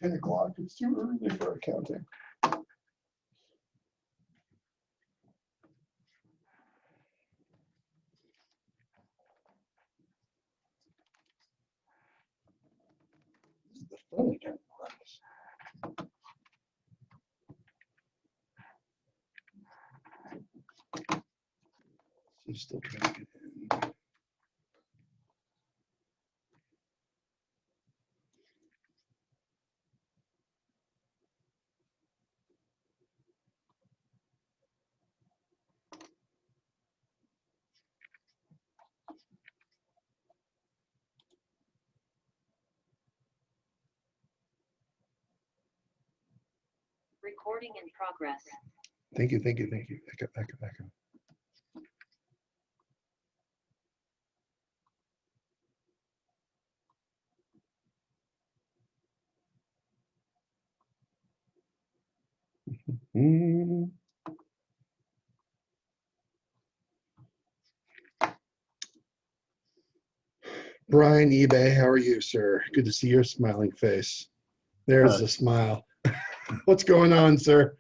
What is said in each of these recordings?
10 o'clock, it's too early for accounting. This is the funny kind of class. She's still trying to get in. Recording in progress. Thank you, thank you, thank you. Back up, back up, back up. Brian eBay, how are you, sir? Good to see your smiling face. There's a smile. What's going on, sir?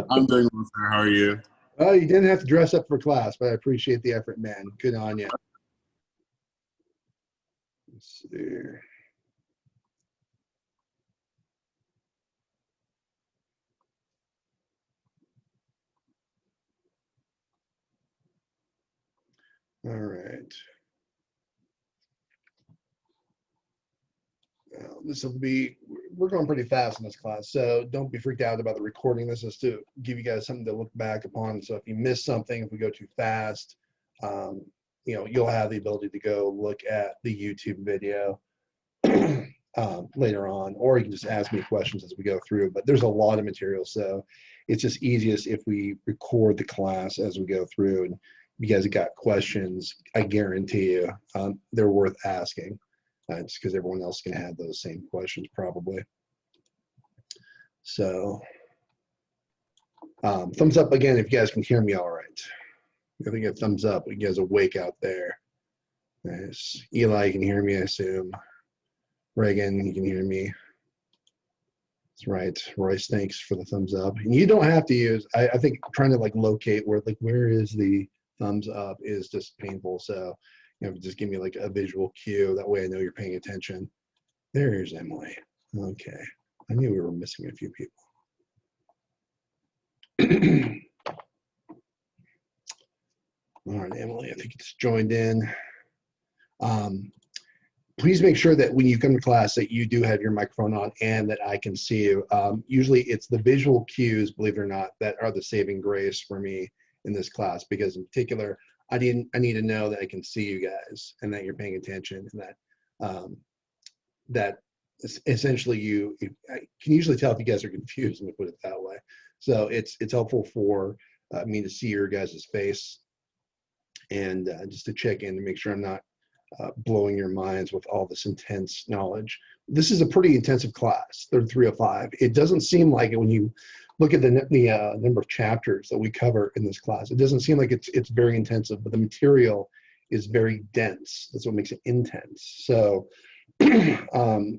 I'm doing well, sir. How are you? Oh, you didn't have to dress up for class, but I appreciate the effort, man. Good on you. Let's see. All right. Well, this will be, we're going pretty fast in this class, so don't be freaked out about the recording. This is to give you guys something to look back upon. So if you miss something, if we go too fast, you know, you'll have the ability to go look at the YouTube video later on, or you can just ask me questions as we go through. But there's a lot of material, so it's just easiest if we record the class as we go through. And if you guys have got questions, I guarantee you they're worth asking. Just because everyone else can have those same questions probably. So thumbs up again if you guys can hear me all right. I think a thumbs up. You guys awake out there. Nice. Eli, you can hear me, I assume. Reagan, you can hear me. That's right. Royce, thanks for the thumbs up. And you don't have to use, I think trying to like locate where is the thumbs up is just painful. So, you know, just give me like a visual cue. That way I know you're paying attention. There's Emily. Okay. I knew we were missing a few people. All right, Emily, I think you just joined in. Please make sure that when you come to class that you do have your microphone on and that I can see you. Usually it's the visual cues, believe it or not, that are the saving grace for me in this class, because in particular, I need to know that I can see you guys and that you're paying attention, and that that essentially I can usually tell if you guys are confused, let me put it that way. So it's helpful for me to see your guys' face and just to check in to make sure I'm not blowing your minds with all this intense knowledge. This is a pretty intensive class, 3305. It doesn't seem like it when you look at the number of chapters that we cover in this class. It doesn't seem like it's very intensive, but the material is very dense. That's what makes it intense. So a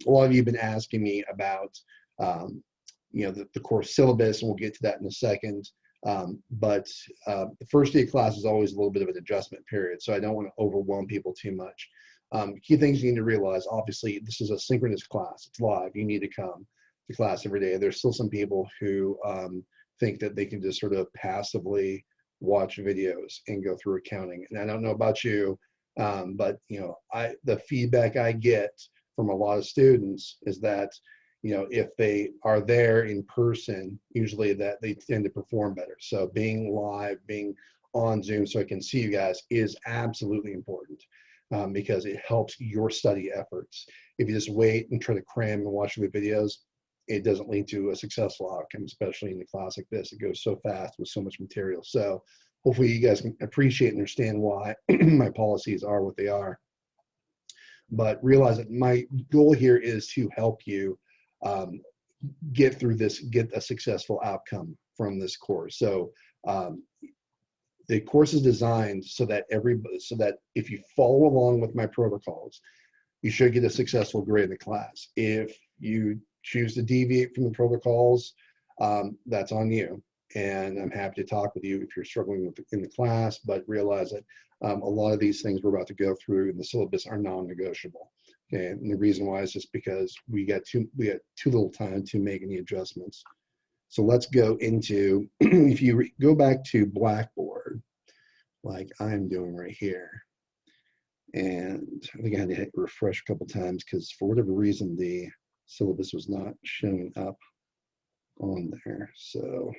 lot of you have been asking me about you know, the course syllabus, and we'll get to that in a second. But the first day of class is always a little bit of an adjustment period, so I don't want to overwhelm people too much. Key things you need to realize, obviously, this is a synchronous class. It's live. You need to come to class every day. There's still some people who think that they can just sort of passively watch videos and go through accounting. And I don't know about you, but you know, the feedback I get from a lot of students is that, you know, if they are there in person, usually that they tend to perform better. So being live, being on Zoom so I can see you guys is absolutely important because it helps your study efforts. If you just wait and try to cram and watch the videos, it doesn't lead to a successful outcome, especially in a class like this. It goes so fast with so much material. So hopefully you guys can appreciate and understand why my policies are what they are. But realize that my goal here is to help you get through this, get a successful outcome from this course. So the course is designed so that if you follow along with my protocols, you should get a successful grade in the class. If you choose to deviate from the protocols, that's on you. And I'm happy to talk with you if you're struggling with in the class, but realize that a lot of these things we're about to go through in the syllabus are non-negotiable. Okay, and the reason why is just because we got too little time to make any adjustments. So let's go into, if you go back to Blackboard, like I'm doing right here, and I think I had to hit refresh a couple times because for whatever reason the syllabus was not showing up on there. So,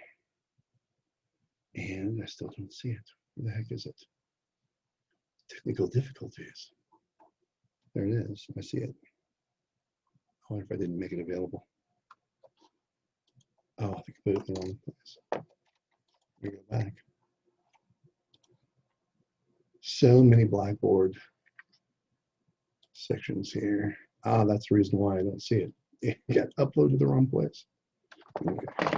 and I still don't see it. Where the heck is it? Technical difficulties. There it is. I see it. I wonder if I didn't make it available. Oh, I think I put it in the wrong place. Let me go back. So many Blackboard sections here. Ah, that's the reason why I don't see it. It got uploaded to the wrong place. Okay.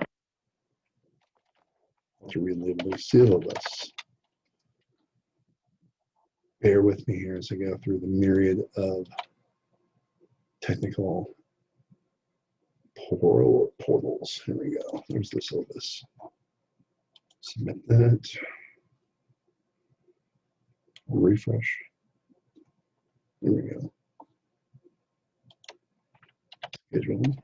To relive the syllabus. Bear with me here as I go through the myriad of technical portals. Here we go. There's the syllabus. Submit that. Refresh. There we go. Scheduling.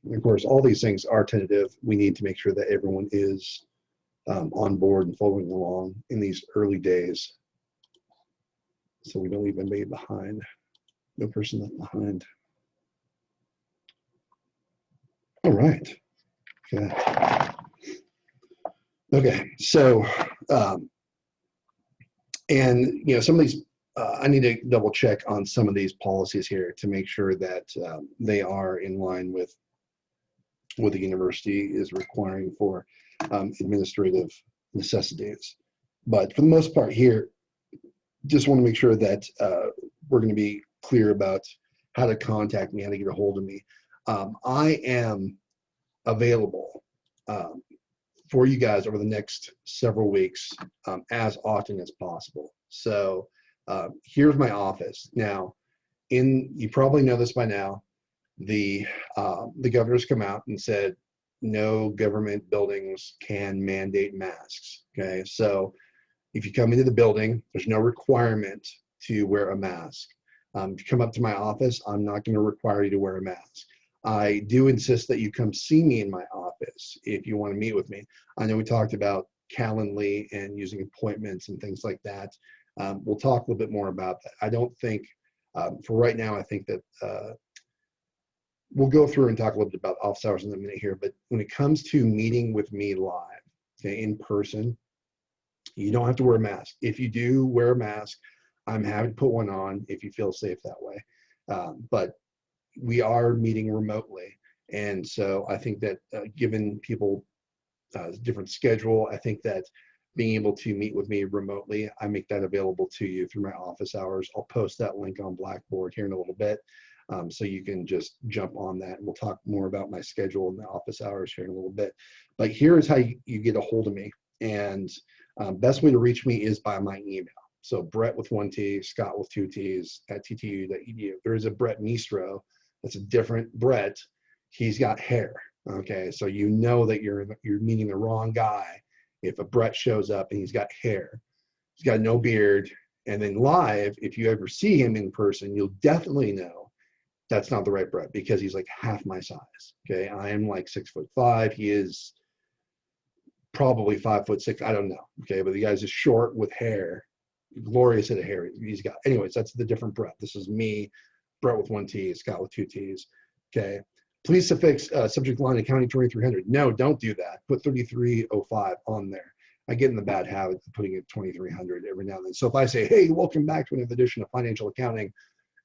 And of course, all these things are tentative. We need to make sure that everyone is on board and following along in these early days, so we don't leave anybody behind. No person left behind. All right. Okay. Okay. So, and you know, some of these, I need to double check on some of these policies here to make sure that they are in line with what the university is requiring for administrative necessities. But for the most part here, just want to make sure that we're going to be clear about how to contact me, how to get a hold of me. I am available for you guys over the next several weeks as often as possible. So here's my office. Now, you probably know this by now, the governor's come out and said no government buildings can mandate masks. Okay, so if you come into the building, there's no requirement to wear a mask. If you come up to my office, I'm not going to require you to wear a mask. I do insist that you come see me in my office if you want to meet with me. I know we talked about Calendly and using appointments and things like that. We'll talk a little bit more about that. I don't think, for right now, I think that we'll go through and talk a little bit about office hours in a minute here, but when it comes to meeting with me live, okay, in person, you don't have to wear a mask. If you do wear a mask, I'm happy to put one on if you feel safe that way. But we are meeting remotely. And so I think that given people different schedule, I think that being able to meet with me remotely, I make that available to you through my office hours. I'll post that link on Blackboard here in a little bit. So you can just jump on that. We'll talk more about my schedule and the office hours here in a little bit. But here's how you get a hold of me. And best way to reach me is by my email. So Brett with 1 T, Scott with 2 T's at TTU.edu. There is a Brett Mistro. That's a different Brett. He's got hair. Okay, so you know that you're meeting the wrong guy if a Brett shows up and he's got hair. He's got no beard. And then live, if you ever see him in person, you'll definitely know that's not the right Brett because he's like half my size. Okay, I am like 6'5". He is probably 5'6". I don't know. Okay, but the guy's just short with hair, glorious head of hair. He's got. Anyways, that's the different Brett. This is me, Brett with 1 T, Scott with 2 T's. Okay. Please suffix subject line accounting 2300. No, don't do that. Put 3305 on there. I get in the bad habit of putting it 2300 every now and then. So if I say, hey, welcome back to another edition of financial accounting,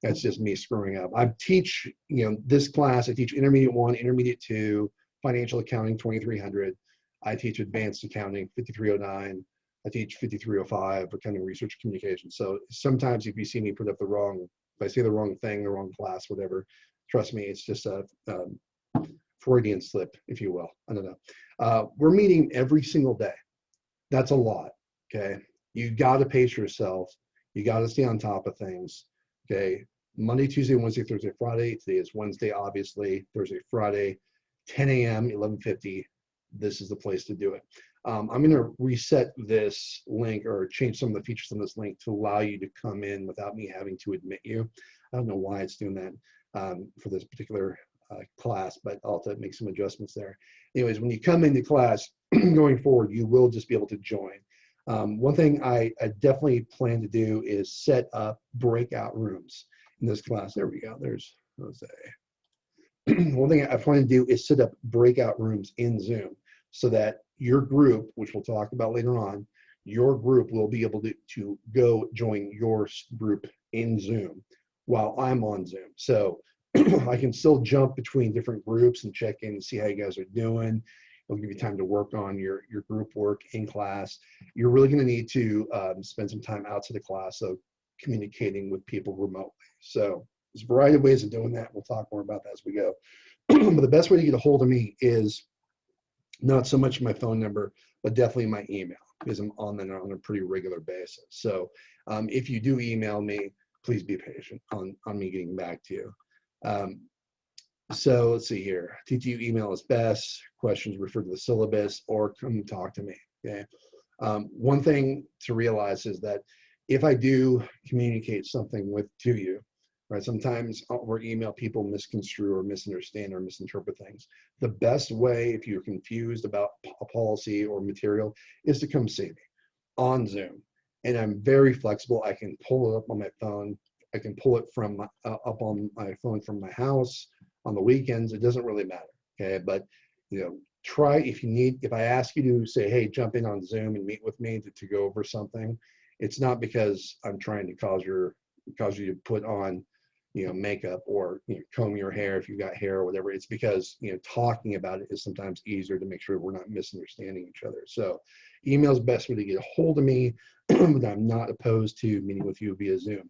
that's just me screwing up. I teach, this class, I teach intermediate 1, intermediate 2, financial accounting 2300. I teach advanced accounting 5309. I teach 5305, accounting research communication. So sometimes if you see me put up if I say the wrong thing, the wrong class, whatever, trust me, it's just a Freudian slip, if you will. I don't know. We're meeting every single day. That's a lot, okay? You got to pace yourself. You got to stay on top of things, okay? Monday, Tuesday, Wednesday, Thursday, Friday. Today is Wednesday, obviously. Thursday, Friday, 10 a.m., 11:50. This is the place to do it. I'm going to reset this link or change some of the features on this link to allow you to come in without me having to admit you. I don't know why it's doing that for this particular class, but I'll have to make some adjustments there. Anyways, when you come into class going forward, you will just be able to join. One thing I definitely plan to do is set up breakout rooms in this class. There we go. There's Jose. One thing I plan to do is set up breakout rooms in Zoom so that your group, which we'll talk about later on, your group will be able to go join your group in Zoom while I'm on Zoom. So I can still jump between different groups and check in and see how you guys are doing. It'll give you time to work on your group work in class. You're really going to need to spend some time outside the class, so communicating with people remotely. So there's a variety of ways of doing that. We'll talk more about that as we go. But the best way to get a hold of me is not so much my phone number, but definitely my email, because I'm on there on a pretty regular basis. So if you do email me, please be patient on me getting back to you. So let's see here. TTU email is best. Questions refer to the syllabus or come talk to me. Okay. One thing to realize is that if I do communicate something to you, right? Sometimes over email people misconstrue or misunderstand or misinterpret things. The best way, if you're confused about a policy or material, is to come see me on Zoom. And I'm very flexible. I can pull it up on my phone. I can pull it from up on my phone from my house on the weekends. It doesn't really matter. Okay, but try if I ask you to say, hey, jump in on Zoom and meet with me to go over something. It's not because I'm trying to cause you to put on makeup or comb your hair if you've got hair or whatever. It's because talking about it is sometimes easier to make sure we're not misunderstanding each other. So email is the best way to get a hold of me, but I'm not opposed to meeting with you via Zoom.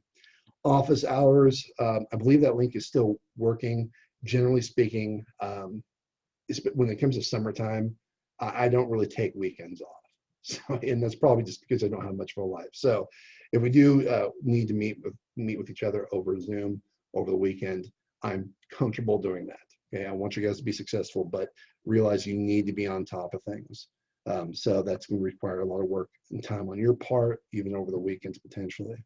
Office hours, I believe that link is still working. Generally speaking, when it comes to summertime, I don't really take weekends off. So, and that's probably just because I don't have much of a life. So if we do need to meet with each other over Zoom over the weekend, I'm comfortable doing that. Okay, I want you guys to be successful, but realize you need to be on top of things. So that's going to require a lot of work and time on your part, even over the weekends potentially.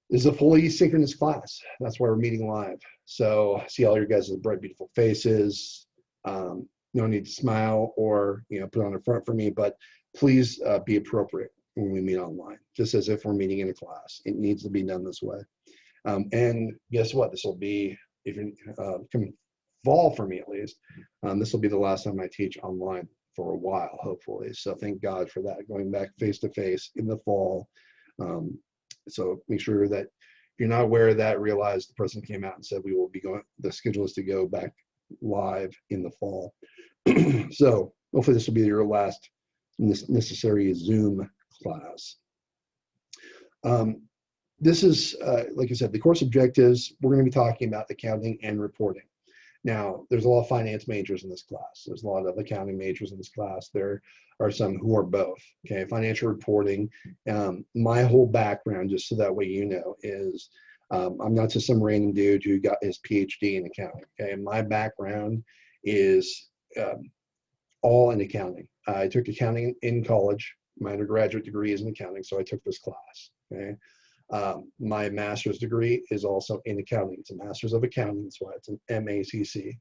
This is a fully synchronous class. That's why we're meeting live. So see all your guys' bright, beautiful faces. No need to smile or put on a front for me, but please be appropriate when we meet online, just as if we're meeting in a class. It needs to be done this way. And guess what? This will be, if you come fall for me at least, this will be the last time I teach online for a while, hopefully. So thank God for that, going back face-to-face in the fall. So make sure that if you're not aware of that, realize the president came out and said we will be going, the schedule is to go back live in the fall. So hopefully this will be your last necessary Zoom class. This is, like I said, the course objectives. We're going to be talking about accounting and reporting. Now, there's a lot of finance majors in this class. There's a lot of accounting majors in this class. There are some who are both. Okay, financial reporting. My whole background, just so that way you know, is I'm not just some random dude who got his PhD in accounting. Okay, my background is all in accounting. I took accounting in college. My undergraduate degree is in accounting, so I took this class. Okay. My master's degree is also in accounting. It's a master's of accounting, that's why it's an MACC.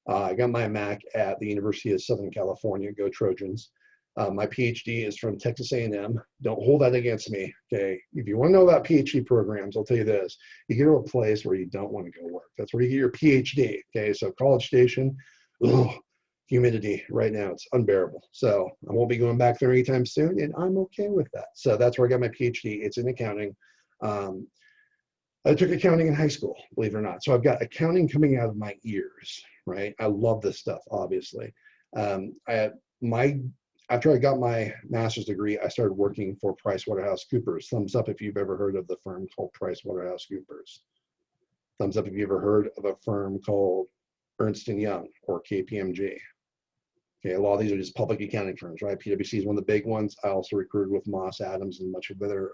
I got my MAC at the University of Southern California, go Trojans. My PhD is from Texas A&M. Don't hold that against me, okay? If you want to know about PhD programs, I'll tell you this. You get to a place where you don't want to go work. That's where you get your PhD, okay? So College Station, ugh, humidity right now, it's unbearable. So I won't be going back there anytime soon, and I'm okay with that. So that's where I got my PhD. It's in accounting. I took accounting in high school, believe it or not. So I've got accounting coming out of my ears, right? I love this stuff, obviously. After I got my master's degree, I started working for PricewaterhouseCoopers. Thumbs up if you've ever heard of the firm called PricewaterhouseCoopers. Thumbs up if you've ever heard of a firm called Ernst & Young or KPMG. Okay, a lot of these are just public accounting firms, right? PwC is one of the big ones. I also recruited with Moss Adams and much of other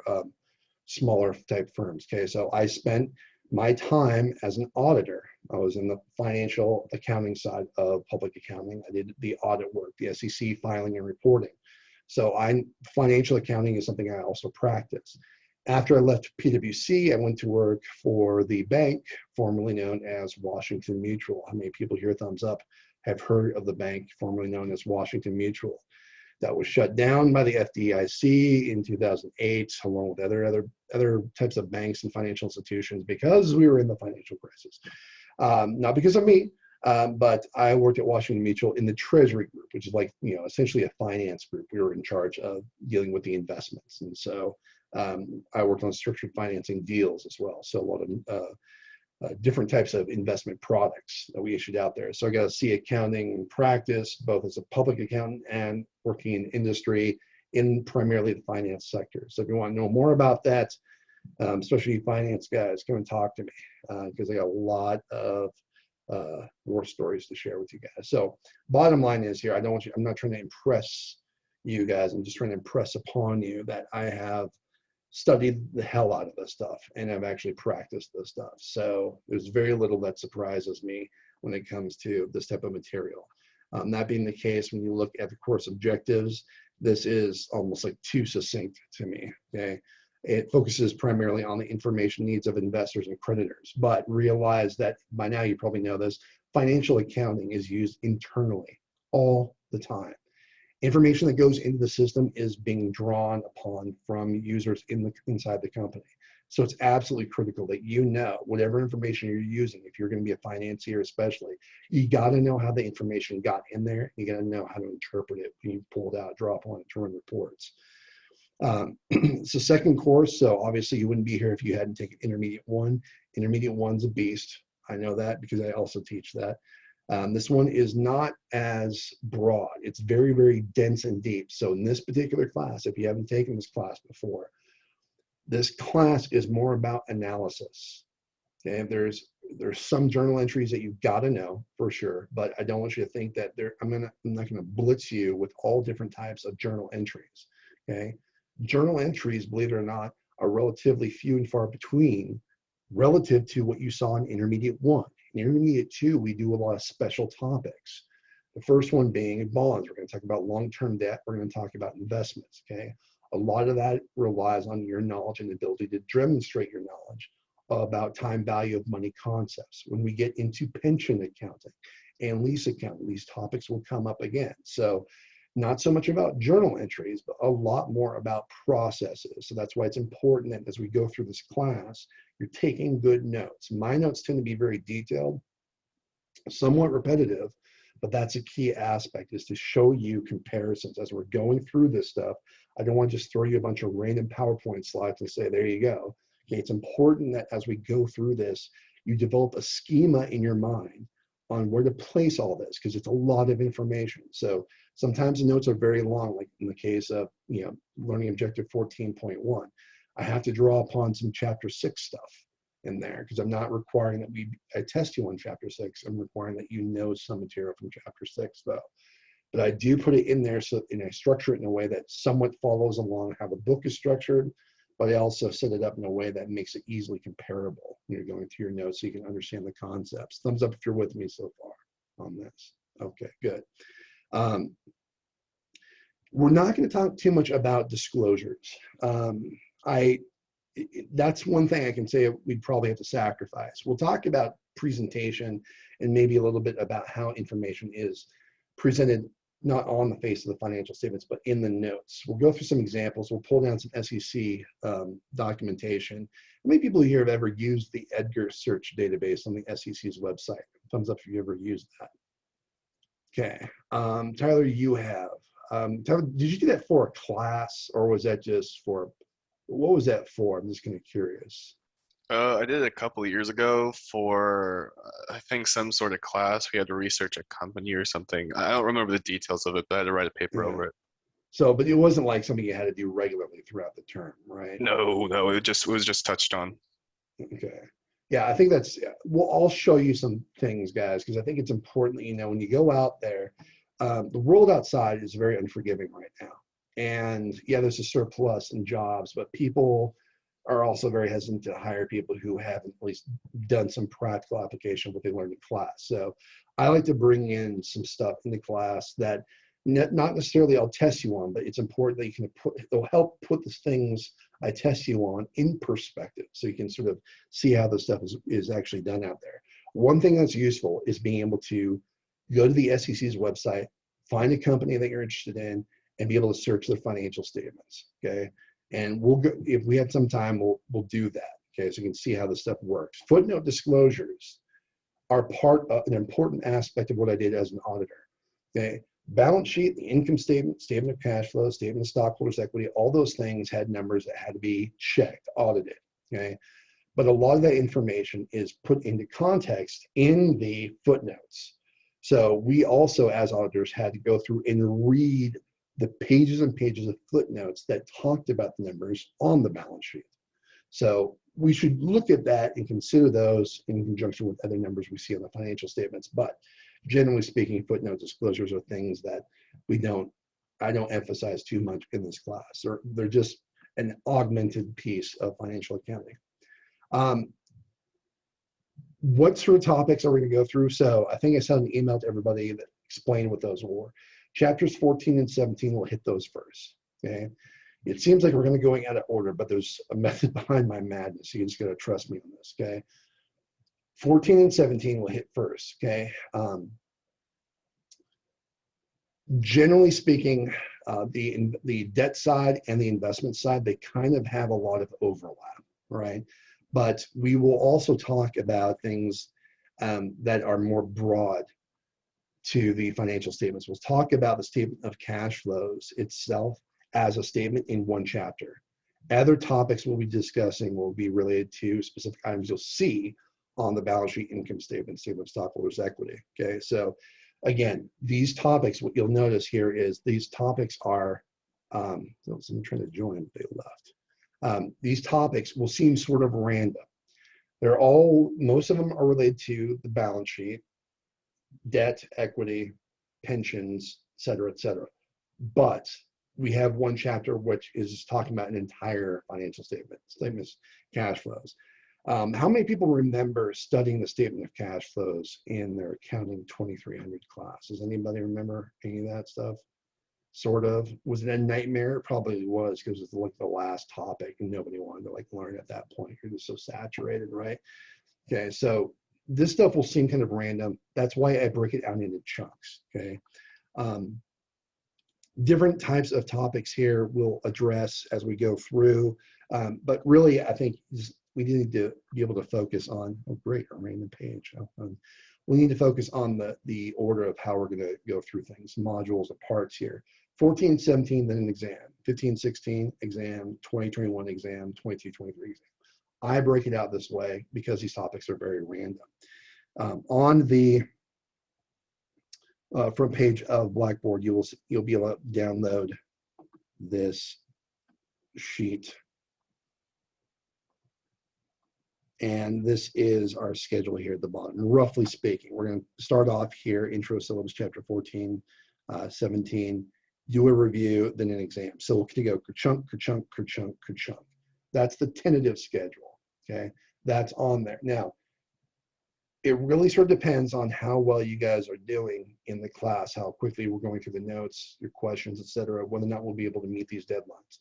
smaller type firms. Okay, so I spent My time as an auditor, I was in the financial accounting side of public accounting. I did the audit work, the SEC filing and reporting. So financial accounting is something I also practice. After I left PwC, I went to work for the bank formerly known as Washington Mutual. How many people here, thumbs up, have heard of the bank formerly known as Washington Mutual? That was shut down by the FDIC in 2008, along with other types of banks and financial institutions, because we were in the financial crisis. Not because of me, but I worked at Washington Mutual in the Treasury group, which is like, essentially a finance group. We were in charge of dealing with the investments. And so I worked on structured financing deals as well. So a lot of different types of investment products that we issued out there. So I got to see accounting in practice, both as a public accountant and working in industry in primarily the finance sector. So if you want to know more about that, especially finance guys, come and talk to me because I got a lot of war stories to share with you guys. So bottom line is here, I'm not trying to impress you guys. I'm just trying to impress upon you that I have studied the hell out of this stuff and I've actually practiced this stuff. So there's very little that surprises me when it comes to this type of material. That being the case, when you look at the course objectives, this is almost like too succinct to me, okay? It focuses primarily on the information needs of investors and creditors, but realize that by now you probably know this, financial accounting is used internally all the time. Information that goes into the system is being drawn upon from users inside the company. So it's absolutely critical that you know whatever information you're using. If you're going to be a financier especially, you got to know how the information got in there. You got to know how to interpret it when you pull it out, draw upon it to run reports. It's a second course, so obviously you wouldn't be here if you hadn't taken Intermediate 1. Intermediate 1's a beast. I know that because I also teach that. This one is not as broad. It's very, very dense and deep. So in this particular class, if you haven't taken this class before, this class is more about analysis. Okay, there's some journal entries that you've got to know for sure, but I don't want you to think that I'm not gonna blitz you with all different types of journal entries. Okay, journal entries, believe it or not, are relatively few and far between relative to what you saw in Intermediate 1. In Intermediate 2, we do a lot of special topics. The first one being bonds. We're going to talk about long-term debt. We're going to talk about investments, okay? A lot of that relies on your knowledge and ability to demonstrate your knowledge about time value of money concepts. When we get into pension accounting and lease accounting, these topics will come up again. So not so much about journal entries, but a lot more about processes. So that's why it's important that as we go through this class, you're taking good notes. My notes tend to be very detailed, somewhat repetitive, but that's a key aspect, is to show you comparisons as we're going through this stuff. I don't want to just throw you a bunch of random PowerPoint slides and say, there you go. Okay, it's important that as we go through this, you develop a schema in your mind on where to place all this, because it's a lot of information. So sometimes the notes are very long, like in the case of learning objective 14.1. I have to draw upon some chapter 6 stuff in there because I'm not requiring that I test you on chapter 6. I'm requiring that you know some material from chapter 6 though. But I do put it in there and I structure it in a way that somewhat follows along how the book is structured, but I also set it up in a way that makes it easily comparable when you're going through your notes so you can understand the concepts. Thumbs up if you're with me so far on this. Okay, good. We're not going to talk too much about disclosures. That's one thing I can say we'd probably have to sacrifice. We'll talk about presentation and maybe a little bit about how information is presented, not on the face of the financial statements, but in the notes. We'll go through some examples. We'll pull down some SEC documentation. How many people here have ever used the Edgar search database on the SEC's website? Thumbs up if you ever used that. Okay, Tyler, you have. Tyler, did you do that for a class or was that just for, what was that for? I'm just kind of curious. I did it a couple of years ago for, I think, some sort of class. We had to research a company or something. I don't remember the details of it, but I had to write a paper over it. So, but it wasn't like something you had to do regularly throughout the term, right? No, it was just touched on. Okay. Yeah, I think that's, well, I'll show you some things, guys, because I think it's important that, when you go out there, the world outside is very unforgiving right now. And yeah, there's a surplus in jobs, but people are also very hesitant to hire people who haven't at least done some practical application of what they learned in class. So I like to bring in some stuff in the class that not necessarily I'll test you on, but it's important that you can it'll help put the things I test you on in perspective, so you can sort of see how this stuff is actually done out there. One thing that's useful is being able to go to the SEC's website, find a company that you're interested in, and be able to search their financial statements. Okay, and we'll go, if we have some time, we'll do that. Okay, so you can see how this stuff works. Footnote disclosures are part of an important aspect of what I did as an auditor. Okay, balance sheet, the income statement, statement of cash flow, statement of stockholders' equity, all those things had numbers that had to be checked, audited. Okay, but a lot of that information is put into context in the footnotes. So we also, as auditors, had to go through and read the pages and pages of footnotes that talked about the numbers on the balance sheet. So we should look at that and consider those in conjunction with other numbers we see on the financial statements. But generally speaking, footnote disclosures are things that I don't emphasize too much in this class. They're just an augmented piece of financial accounting. What sort of topics are we going to go through? So I think I sent an email to everybody that explained what those were. Chapters 14 and 17 will hit those first. Okay. It seems like we're going to going out of order, but there's a method behind my madness. You just got to trust me on this. Okay. 14 and 17 will hit first. Okay. Generally speaking, the debt side and the investment side, they kind of have a lot of overlap, right? But we will also talk about things that are more broad to the financial statements. We'll talk about the statement of cash flows itself as a statement in one chapter. Other topics we'll be discussing will be related to specific items you'll see on the balance sheet, income statement, statement of stockholders' equity. Okay, so again, these topics, what you'll notice here is these topics are, so I'm trying to join, they left. These topics will seem sort of random. Most of them are related to the balance sheet, debt, equity, pensions, et cetera, et cetera. But we have one chapter which is talking about an entire financial statement, statements, cash flows. How many people remember studying the statement of cash flows in their accounting 2300 class? Does anybody remember any of that stuff? Sort of. Was it a nightmare? It probably was, because it's like the last topic and nobody wanted to like learn at that point. You're just so saturated, right? Okay, so this stuff will seem kind of random. That's why I break it out into chunks. Okay. Different types of topics here we'll address as we go through. But really, I think we need to be able to focus on, oh great, a random page. We need to focus on the order of how we're going to go through things, modules or parts here. 14, 17, then an exam. 15, 16, exam. 20, 21, exam. 22, 23, exam. I break it out this way because these topics are very random. On the front page of Blackboard, you'll be able to download this sheet. And this is our schedule here at the bottom. Roughly speaking, we're going to start off here, intro syllabus, chapter 14, 17, do a review, then an exam. So we're going to go ka-chunk, ka-chunk, ka-chunk, ka-chunk. That's the tentative schedule, okay? That's on there. Now, it really sort of depends on how well you guys are doing in the class, how quickly we're going through the notes, your questions, et cetera, whether or not we'll be able to meet these deadlines.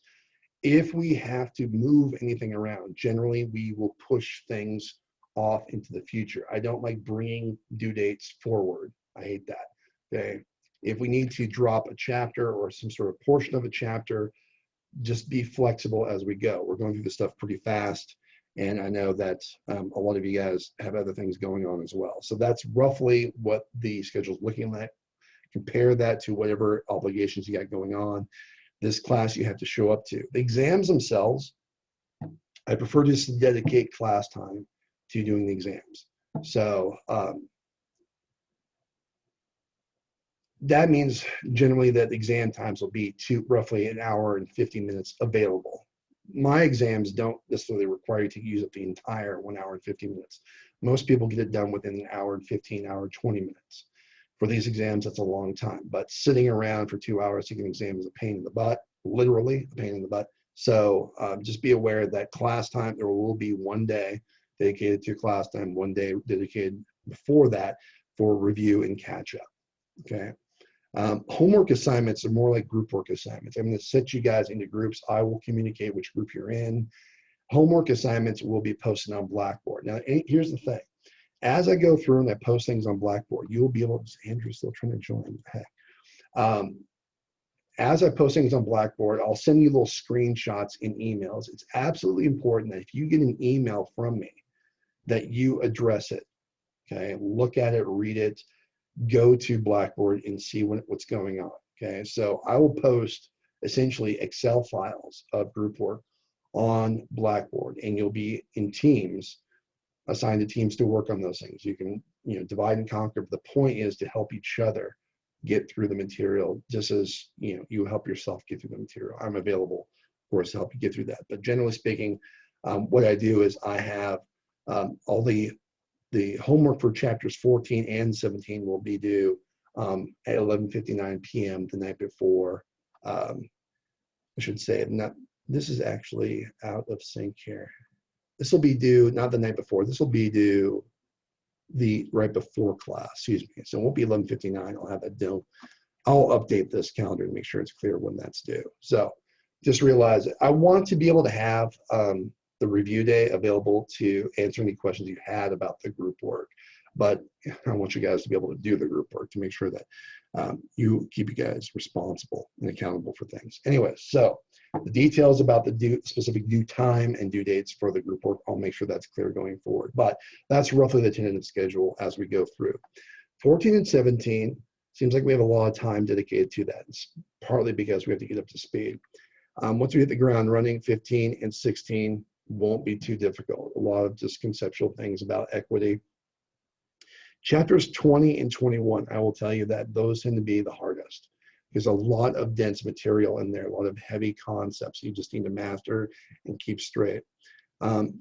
If we have to move anything around, generally we will push things off into the future. I don't like bringing due dates forward. I hate that, okay? If we need to drop a chapter or some sort of portion of a chapter, just be flexible as we go. We're going through this stuff pretty fast. And I know that a lot of you guys have other things going on as well. So that's roughly what the schedule is looking like. Compare that to whatever obligations you got going on. This class you have to show up to. The exams themselves, I prefer just to dedicate class time to doing the exams. So that means generally that exam times will be roughly an hour and 50 minutes available. My exams don't necessarily require you to use up the entire 1 hour and 50 minutes. Most people get it done within an hour and 15, hour, 20 minutes. For these exams, that's a long time. But sitting around for 2 hours taking an exam is a pain in the butt, literally a pain in the butt. So just be aware that class time, there will be one day dedicated to class time, one day dedicated before that for review and catch up, okay? Homework assignments are more like group work assignments. I'm going to set you guys into groups. I will communicate which group you're in. Homework assignments will be posted on Blackboard. Now, here's the thing. As I go through and I post things on Blackboard, you'll be able to, Andrew's still trying to join, heck. As I post things on Blackboard, I'll send you little screenshots in emails. It's absolutely important that if you get an email from me, that you address it, okay? Look at it, read it, go to Blackboard and see what's going on, okay? So I will post essentially Excel files of group work on Blackboard, and you'll be in teams, assigned to teams to work on those things. You can, divide and conquer. But the point is to help each other get through the material, just as you help yourself get through the material. I'm available, of course, to help you get through that. But generally speaking, what I do is I have all the homework for chapters 14 and 17 will be due at 11:59 p.m. the night before. I should say, this is actually out of sync here. This will be due not the night before. This will be due the right before class. Excuse me. So it won't be 11:59. I'll have that due. I'll update this calendar to make sure it's clear when that's due. So just realize I want to be able to have the review day available to answer any questions you had about the group work. But I want you guys to be able to do the group work to make sure that you keep you guys responsible and accountable for things. Anyway, so the details about the specific due time and due dates for the group work, I'll make sure that's clear going forward. But that's roughly the tentative schedule as we go through. 14 and 17, seems like we have a lot of time dedicated to that. It's partly because we have to get up to speed. Once we hit the ground running, 15 and 16 won't be too difficult. A lot of just conceptual things about equity. Chapters 20 and 21, I will tell you that those tend to be the hardest. There's a lot of dense material in there, a lot of heavy concepts you just need to master and keep straight.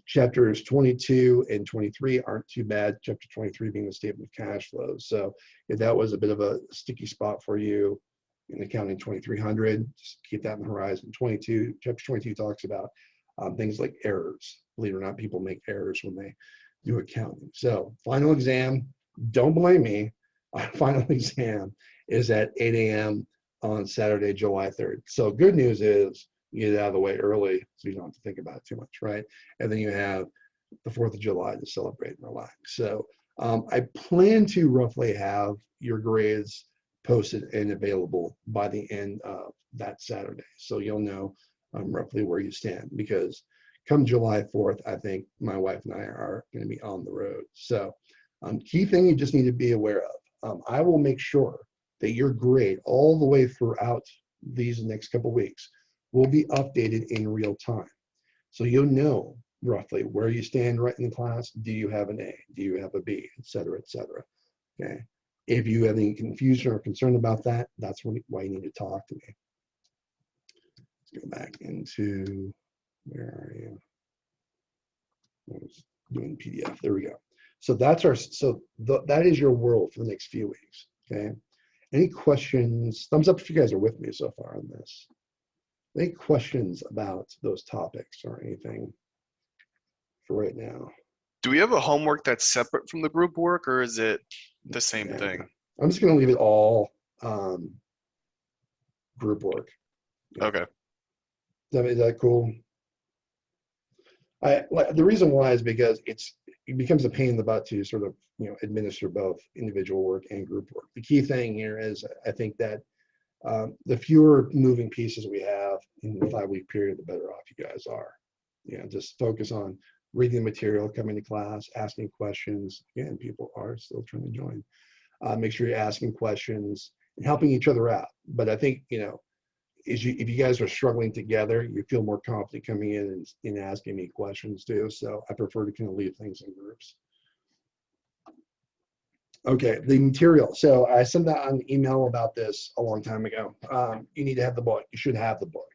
Chapters 22 and 23 aren't too bad. Chapter 23 being the statement of cash flows. So if that was a bit of a sticky spot for you in accounting 2300, just keep that in the horizon. Chapter 22 talks about things like errors. Believe it or not, people make errors when they do accounting. So final exam, don't blame me. Our final exam is at 8 a.m. on Saturday, July 3rd. So good news is you get it out of the way early so you don't have to think about it too much, right? And then you have the 4th of July to celebrate and relax. So I plan to roughly have your grades posted and available by the end of that Saturday. So you'll know roughly where you stand, because come July 4th, I think my wife and I are going to be on the road. So key thing you just need to be aware of, I will make sure that your grade all the way throughout these next couple of weeks will be updated in real time. So you'll know roughly where you stand right in the class. Do you have an A? Do you have a B? Et cetera, et cetera. Okay. If you have any confusion or concern about that, that's why you need to talk to me. Let's go back into, where are you? I was doing PDF. There we go. So that's that is your world for the next few weeks. Okay. Any questions? Thumbs up if you guys are with me so far on this. Any questions about those topics or anything for right now? Do we have a homework that's separate from the group work, or is it the same Yeah. thing? I'm just going to leave it all group work. Yeah. Okay. Is that cool? The reason why is because it becomes a pain in the butt to sort of administer both individual work and group work. The key thing here is I think that the fewer moving pieces we have in the 5-week period, the better off you guys are. Just focus on reading the material, coming to class, asking questions. Again, people are still trying to join. Make sure you're asking questions and helping each other out. But I think, if you guys are struggling together, you feel more confident coming in and asking me questions too. So I prefer to kind of leave things in groups. Okay, the material. So I sent out an email about this a long time ago. You need to have the book. You should have the book.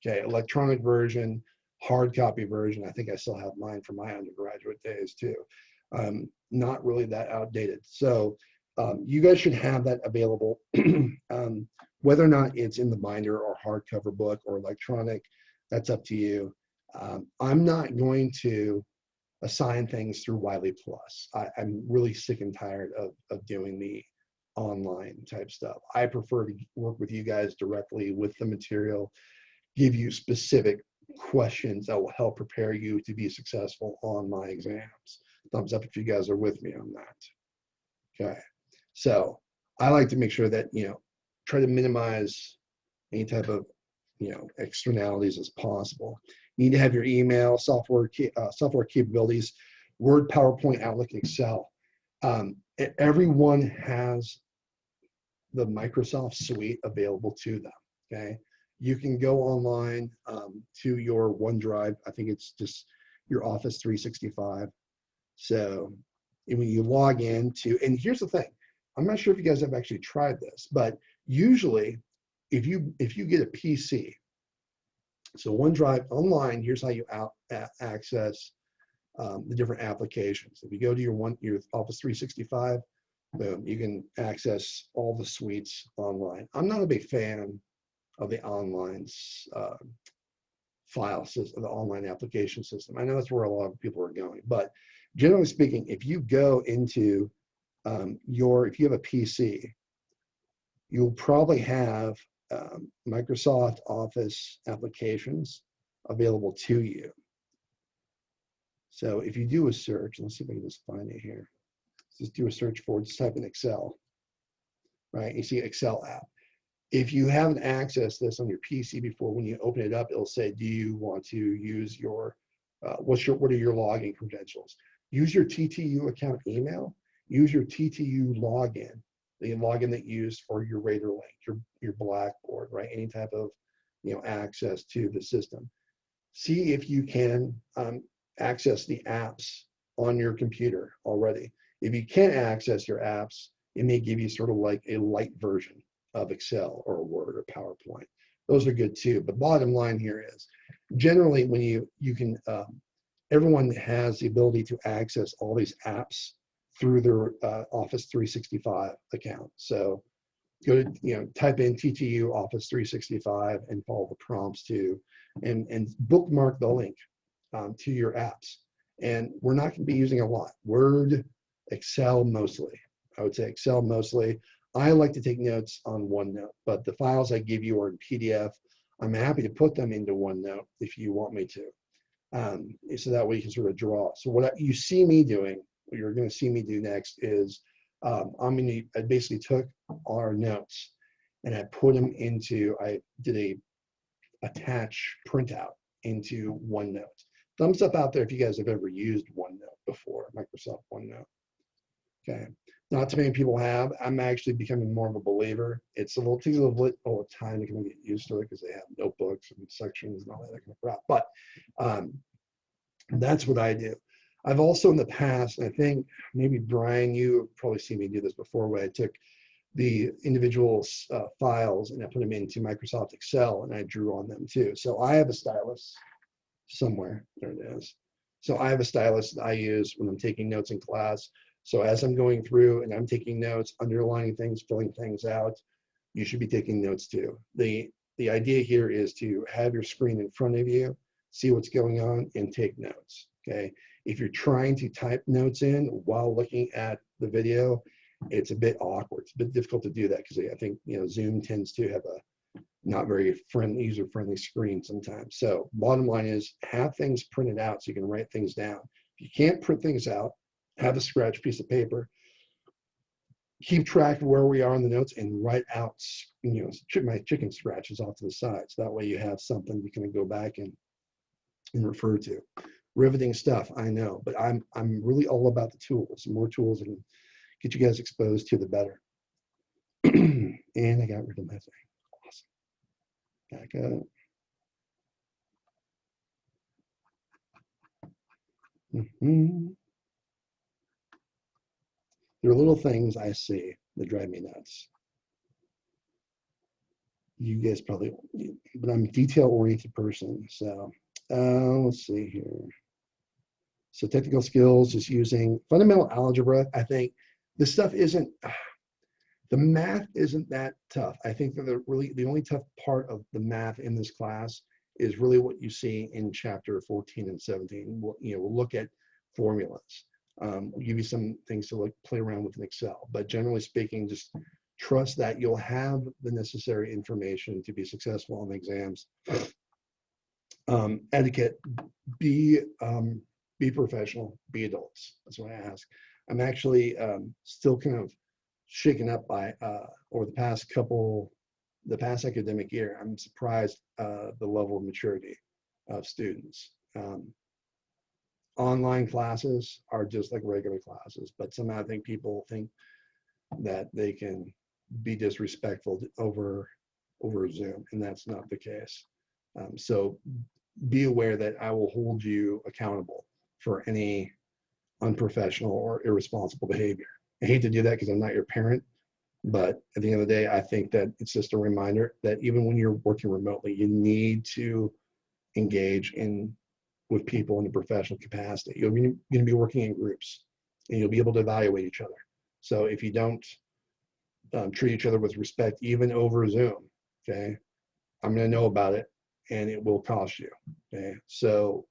Okay, electronic version, hard copy version. I think I still have mine from my undergraduate days too. Not really that outdated. So you guys should have that available. Whether or not it's in the binder or hardcover book or electronic, That's up to you. I'm not going to assign things through Wiley Plus. I'm really sick and tired of doing the online type stuff. I prefer to work with you guys directly with the material, give you specific questions that will help prepare you to be successful on my exams. Thumbs up if you guys are with me on that. Okay. So I like to make sure that, try to minimize any type of, externalities as possible. You need to have your email, software capabilities, Word, PowerPoint, Outlook, Excel. Everyone has the Microsoft suite available to them, okay? You can go online to your OneDrive. I think it's just your Office 365. So when you log into, and here's the thing, I'm not sure if you guys have actually tried this, but usually if you get a PC, so OneDrive online, here's how you access the different applications. If you go to your Office 365, boom, you can access all the suites online. I'm not a big fan of the online file system, the online application system. I know that's where a lot of people are going, but generally speaking, if you go into if you have a PC, you'll probably have Microsoft Office applications available to you. So if you do a search, let's see if I can just find it here. Just do a search for, just type in Excel, right? You see Excel app. If you haven't accessed this on your PC before, when you open it up, it'll say, do you want to use your, what are your login credentials? Use your TTU account email, use your TTU login, the login that you use for your Raider link, your Blackboard, right? Any type of, access to the system. See if you can access the apps on your computer already. If you can't access your apps, it may give you sort of like a light version of Excel or Word or PowerPoint. Those are good too. But bottom line here is, generally when you can, everyone has the ability to access all these apps through their Office 365 account. So go to, type in TTU Office 365 and follow the prompts too, and bookmark the link to your apps. And we're not going to be using a lot. Word, Excel mostly. I would say Excel mostly. I like to take notes on OneNote, but the files I give you are in PDF. I'm happy to put them into OneNote if you want me to. So that way you can sort of draw. So what you see me doing, what you're going to see me do next is I basically took our notes and I put them into, I did a attach printout into OneNote. Thumbs up out there if you guys have ever used OneNote before, Microsoft OneNote. Okay, not too many people have. I'm actually becoming more of a believer. Takes a little time to kind of get used to it because they have notebooks and sections and all that kind of crap. But that's what I do. I've also in the past, I think maybe Brian, you probably seen me do this before, where I took the individual files and I put them into Microsoft Excel and I drew on them too. So I have a stylus somewhere. There it is. So I have a stylus that I use when I'm taking notes in class. So as I'm going through and I'm taking notes, underlining things, filling things out, you should be taking notes too. The idea here is to have your screen in front of you, see what's going on, and take notes, okay? If you're trying to type notes in while looking at the video, it's a bit awkward. It's a bit difficult to do that because I think, Zoom tends to have a not very user-friendly screen sometimes. So bottom line is have things printed out so you can write things down. If you can't print things out, have a scratch piece of paper, keep track of where we are in the notes and write out, my chicken scratches off to the side. So that way you have something you can go back and refer to. Riveting stuff, I know, but I'm really all about the tools. The more tools I can get you guys exposed to, the better. And I got rid of my thing. Awesome. Back up. There are little things I see that drive me nuts. You guys probably, but I'm a detail-oriented person. So let's see here. So technical skills is using fundamental algebra. I think this stuff isn't, the math isn't that tough. I think that the only tough part of the math in this class is really what you see in chapter 14 and 17. We'll look at formulas. We'll give you some things to play around with in Excel, but generally speaking, just trust that you'll have the necessary information to be successful on the exams. Etiquette, be professional, be adults. That's what I ask. I'm actually still kind of shaken up by, over the past academic year, I'm surprised the level of maturity of students. Online classes are just like regular classes, but somehow I think people think that they can be disrespectful over Zoom, and that's not the case. So be aware that I will hold you accountable for any unprofessional or irresponsible behavior. I hate to do that because I'm not your parent, but at the end of the day, I think that it's just a reminder that even when you're working remotely, you need to engage with people in a professional capacity. You're going to be working in groups, and you'll be able to evaluate each other. So if you don't treat each other with respect, even over Zoom, okay, I'm going to know about it, and it will cost you. Okay, so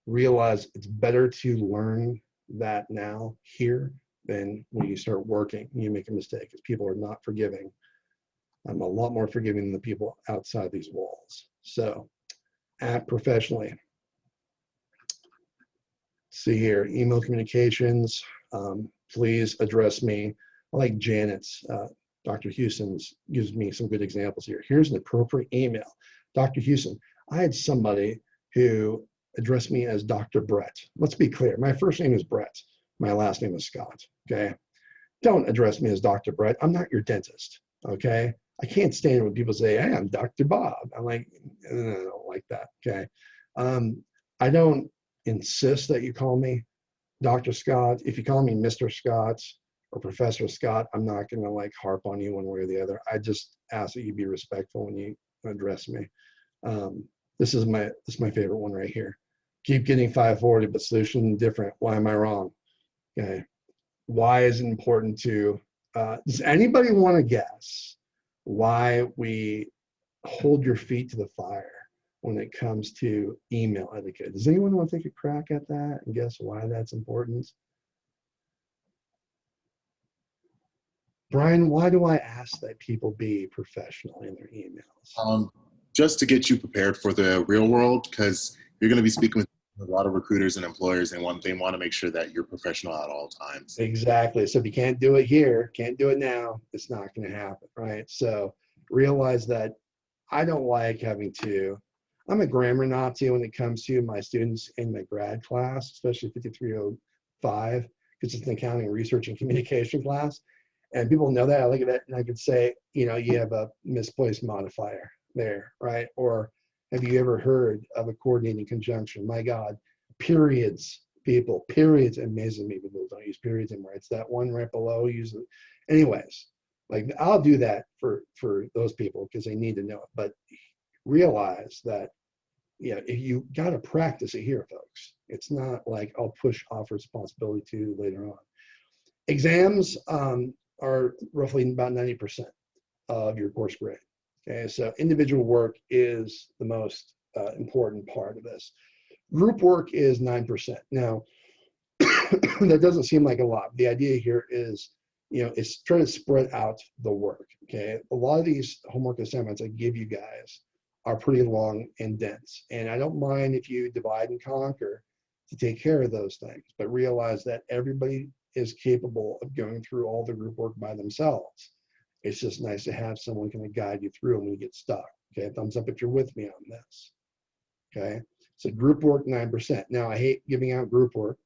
realize it's better to learn that now here than when you start working and you make a mistake, because people are not forgiving. I'm a lot more forgiving than the people outside these walls. So act professionally. See here, email communications, please address me. I like Janet's, Dr. Houston's gives me some good examples here. Here's an appropriate email. Dr. Houston, I had somebody who addressed me as Dr. Brett. Let's be clear, my first name is Brett. My last name is Scott, okay? Don't address me as Dr. Brett. I'm not your dentist, okay? I can't stand it when people say, hey, I'm Dr. Bob. I'm like, I don't like that, okay? I don't insist that you call me Dr. Scott. If you call me Mr. Scott or Professor Scott, I'm not gonna like harp on you one way or the other. I just ask that you be respectful when you address me. This is my favorite one right here. Keep getting 540, but solution different. Why am I wrong? Okay. Why is it important to, does anybody want to guess why we hold your feet to the fire when it comes to email etiquette? Does anyone want to take a crack at that and guess why that's important? Brian, why do I ask that people be professional in their emails? Just to get you prepared for the real world, because you're going to be speaking with a lot of recruiters and employers, and they want to make sure that you're professional at all times. Exactly. So if you can't do it here, can't do it now, it's not going to happen, right? So realize that I don't like having to, I'm a grammar Nazi when it comes to my students in my grad class, especially 5305, because it's an accounting, research, and communication class. And people know that. I look at it and I could say, you have a misplaced modifier there, right? Or have you ever heard of a coordinating conjunction? My God, periods, people, periods amazes me. People don't use periods anymore. It's that one right below. Use it. Anyways, like I'll do that for those people because they need to know it. But realize that, you got to practice it here, folks. It's not like I'll push off responsibility to you later on. Exams are roughly about 90% of your course grade. Okay, so individual work is the most important part of this. Group work is 9%. Now, that doesn't seem like a lot. The idea here is, is trying to spread out the work. Okay, a lot of these homework assignments I give you guys are pretty long and dense, and I don't mind if you divide and conquer to take care of those things, but realize that everybody is capable of going through all the group work by themselves. It's just nice to have someone kind of guide you through when you get stuck. Okay, thumbs up if you're with me on this. Okay, so group work 9%. Now I hate giving out group work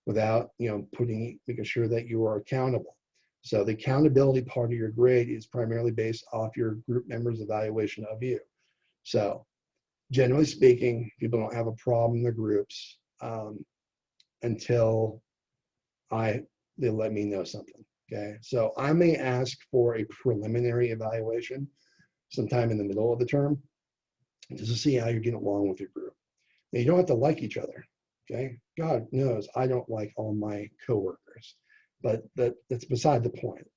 without making sure that you are accountable. So the accountability part of your grade is primarily based off your group members' evaluation of you. So generally speaking, people don't have a problem in their groups until they let me know something. Okay, so I may ask for a preliminary evaluation sometime in the middle of the term just to see how you're getting along with your group. Now, you don't have to like each other. Okay, God knows I don't like all my coworkers, but that's beside the point,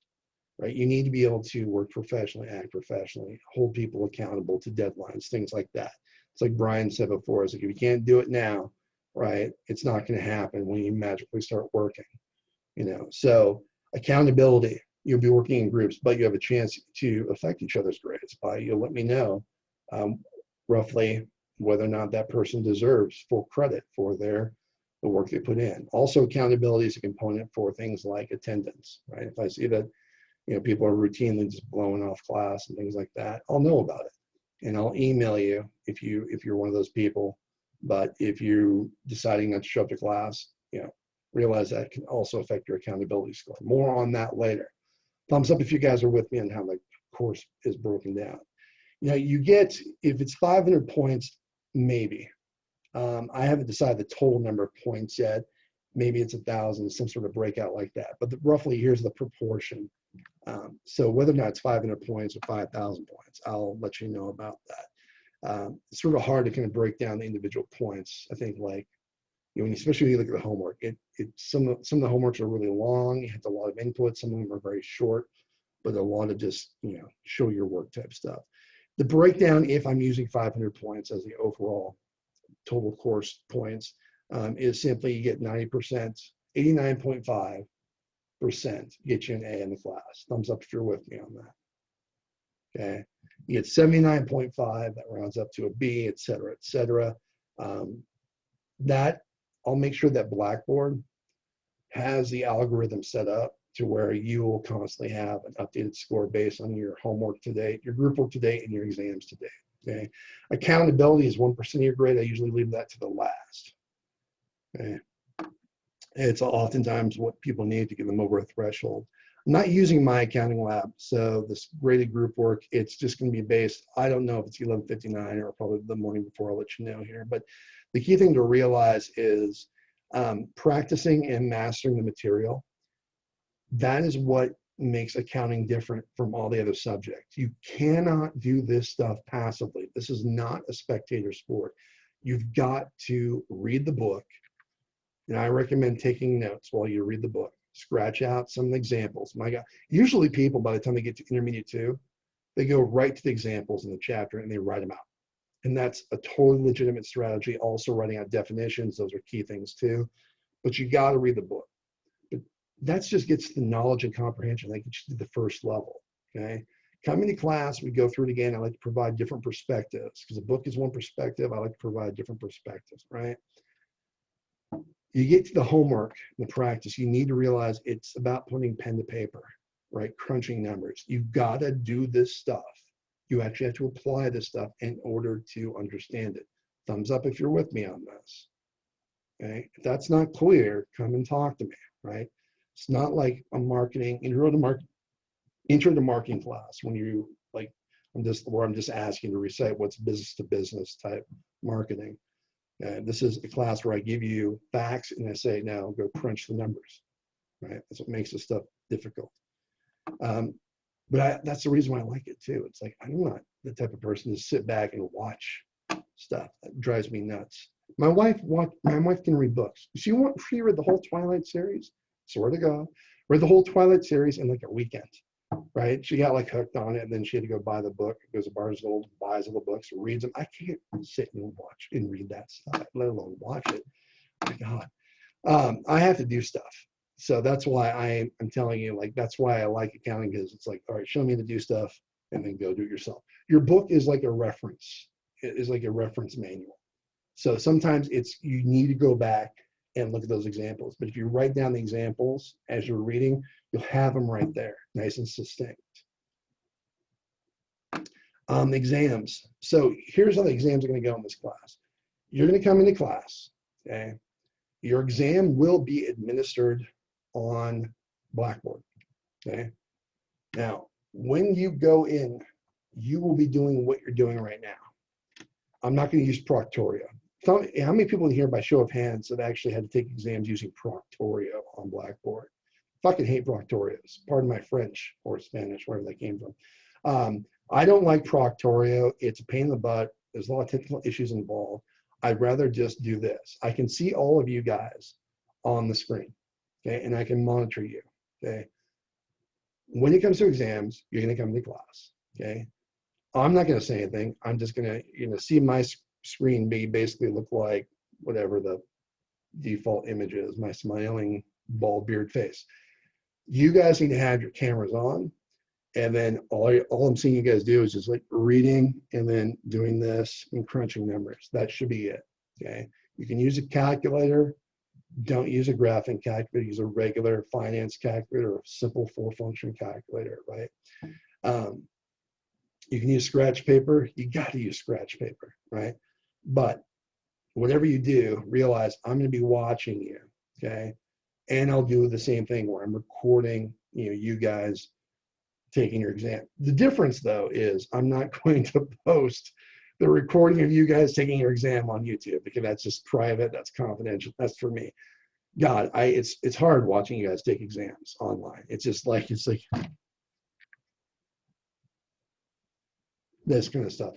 right? You need to be able to work professionally, act professionally, hold people accountable to deadlines, things like that. It's like Brian said before, it's like if you can't do it now, right, it's not going to happen when you magically start working, you know. So accountability, you'll be working in groups, but you have a chance to affect each other's grades by you'll let me know roughly whether or not that person deserves full credit for the work they put in. Also, accountability is a component for things like attendance, right? If I see that, you know, people are routinely just blowing off class and things like that, I'll know about it, and I'll email you if you're one of those people. But if you deciding not to show up to class, you know, realize that can also affect your accountability score. More on that later. Thumbs up if you guys are with me on how the course is broken down. You know, you get, if it's 500 points, maybe. I haven't decided the total number of points yet. Maybe it's 1,000, some sort of breakout like that. But roughly, here's the proportion. So whether or not it's 500 points or 5,000 points, I'll let you know about that. It's sort of hard to kind of break down the individual points. I think, like, you know, especially when you look at the homework, some of the homeworks are really long. It has a lot of input. Some of them are very short, but a lot of just, you know, show your work type stuff. The breakdown, if I'm using 500 points as the overall total course points, is simply you get 90%, 89.5% get you an A in the class. Thumbs up if you're with me on that. Okay. You get 79.5, that rounds up to a B, et cetera, et cetera. That I'll make sure that Blackboard has the algorithm set up to where you will constantly have an updated score based on your homework to date, your group work to date, and your exams to date. Okay. Accountability is 1% of your grade. I usually leave that to the last. Okay. It's oftentimes what people need to get them over a threshold. I'm not using my accounting lab, so this graded group work, it's just going to be based, I don't know if it's 11:59 or probably the morning before, I'll let you know here. But the key thing to realize is practicing and mastering the material. That is what makes accounting different from all the other subjects. You cannot do this stuff passively. This is not a spectator sport. You've got to read the book, and I recommend taking notes while you read the book. Scratch out some examples. My God, usually people, by the time they get to intermediate 2, they go right to the examples in the chapter and they write them out. And that's a totally legitimate strategy. Also writing out definitions, those are key things too. But you got to read the book. But that just gets the knowledge and comprehension. That gets you to the first level, okay? Coming to class, we go through it again. I like to provide different perspectives because a book is one perspective. I like to provide different perspectives, right? You get to the homework, the practice, you need to realize it's about putting pen to paper, right? Crunching numbers. You've got to do this stuff. You actually have to apply this stuff in order to understand it. Thumbs up if you're with me on this. Okay? If that's not clear, come and talk to me, right? It's not like a marketing, intro to marketing class when you like, I'm just asking to recite what's business to business type marketing. This is a class where I give you facts and I say, now go crunch the numbers, right? That's what makes this stuff difficult. But that's the reason why I like it too. It's like, I'm not the type of person to sit back and watch stuff. That drives me nuts. My wife can read books. She read the whole Twilight series. Swear to God, read the whole Twilight series in like a weekend, right? She got like hooked on it, and then she had to go buy the book. Goes to Barnesville, buys all the books, reads them. I can't sit and watch and read that stuff, let alone watch it. Oh my God, I have to do stuff. So that's why I'm telling you, like, that's why I like accounting, because it's like, all right, show me to do stuff and then go do it yourself. Your book is like a reference. It is like a reference manual. So sometimes you need to go back and look at those examples. But if you write down the examples as you're reading, you'll have them right there, nice and succinct. Exams. So here's how the exams are going to go in this class. You're going to come into class, okay? Your exam will be administered on Blackboard, okay? Now, when you go in, you will be doing what you're doing right now. I'm not going to use Proctorio. How many people in here, by show of hands, have actually had to take exams using Proctorio on Blackboard? Fucking hate Proctorios. Pardon my French or Spanish, wherever that came from. I don't like Proctorio. It's a pain in the butt. There's a lot of technical issues involved. I'd rather just do this. I can see all of you guys on the screen, okay, and I can monitor you, okay? When it comes to exams, you're going to come to class, okay? I'm not going to say anything. I'm just going to, see my screen be basically look like whatever the default image is, my smiling bald beard face. You guys need to have your cameras on, and then all I'm seeing you guys do is just like reading and then doing this and crunching numbers. That should be it. Okay. You can use a calculator. Don't use a graphing calculator. Use a regular finance calculator or a simple 4-function calculator, right? You can use scratch paper. You got to use scratch paper, right? But whatever you do, realize I'm going to be watching you, okay? And I'll do the same thing where I'm recording, you guys taking your exam. The difference, though, is I'm not going to post the recording of you guys taking your exam on YouTube, because that's just private, that's confidential, that's for me. God, it's hard watching you guys take exams online. It's like this kind of stuff.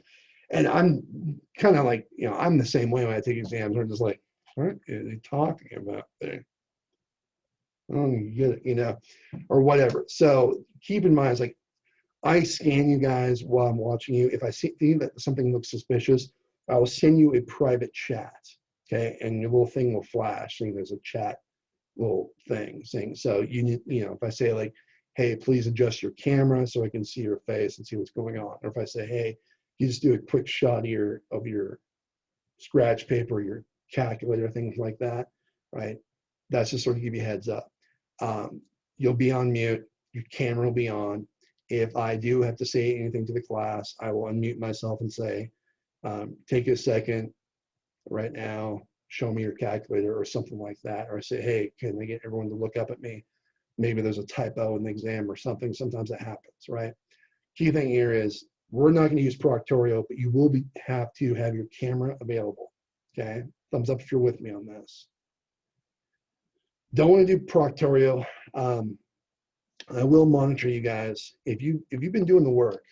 And I'm kind of like, I'm the same way when I take exams. I'm just like, what is he talking about there? I don't even get it, or whatever. So keep in mind, it's like, I scan you guys while I'm watching you. If I see that something looks suspicious, I will send you a private chat, okay? And your little thing will flash, saying there's a chat little thing saying, so you need, if I say like, hey, please adjust your camera so I can see your face and see what's going on. Or if I say, hey, you just do a quick shot of your scratch paper, your calculator, things like that, right? That's just sort of give you a heads up. You'll be on mute, your camera will be on. If I do have to say anything to the class, I will unmute myself and say, take a second right now, show me your calculator or something like that. Or I say, hey, can I get everyone to look up at me? Maybe there's a typo in the exam or something. Sometimes that happens, right? Key thing here is we're not going to use Proctorio, but you will have to have your camera available, okay? Thumbs up if you're with me on this. Don't want to do Proctorio. I will monitor you guys. If you've been doing the work,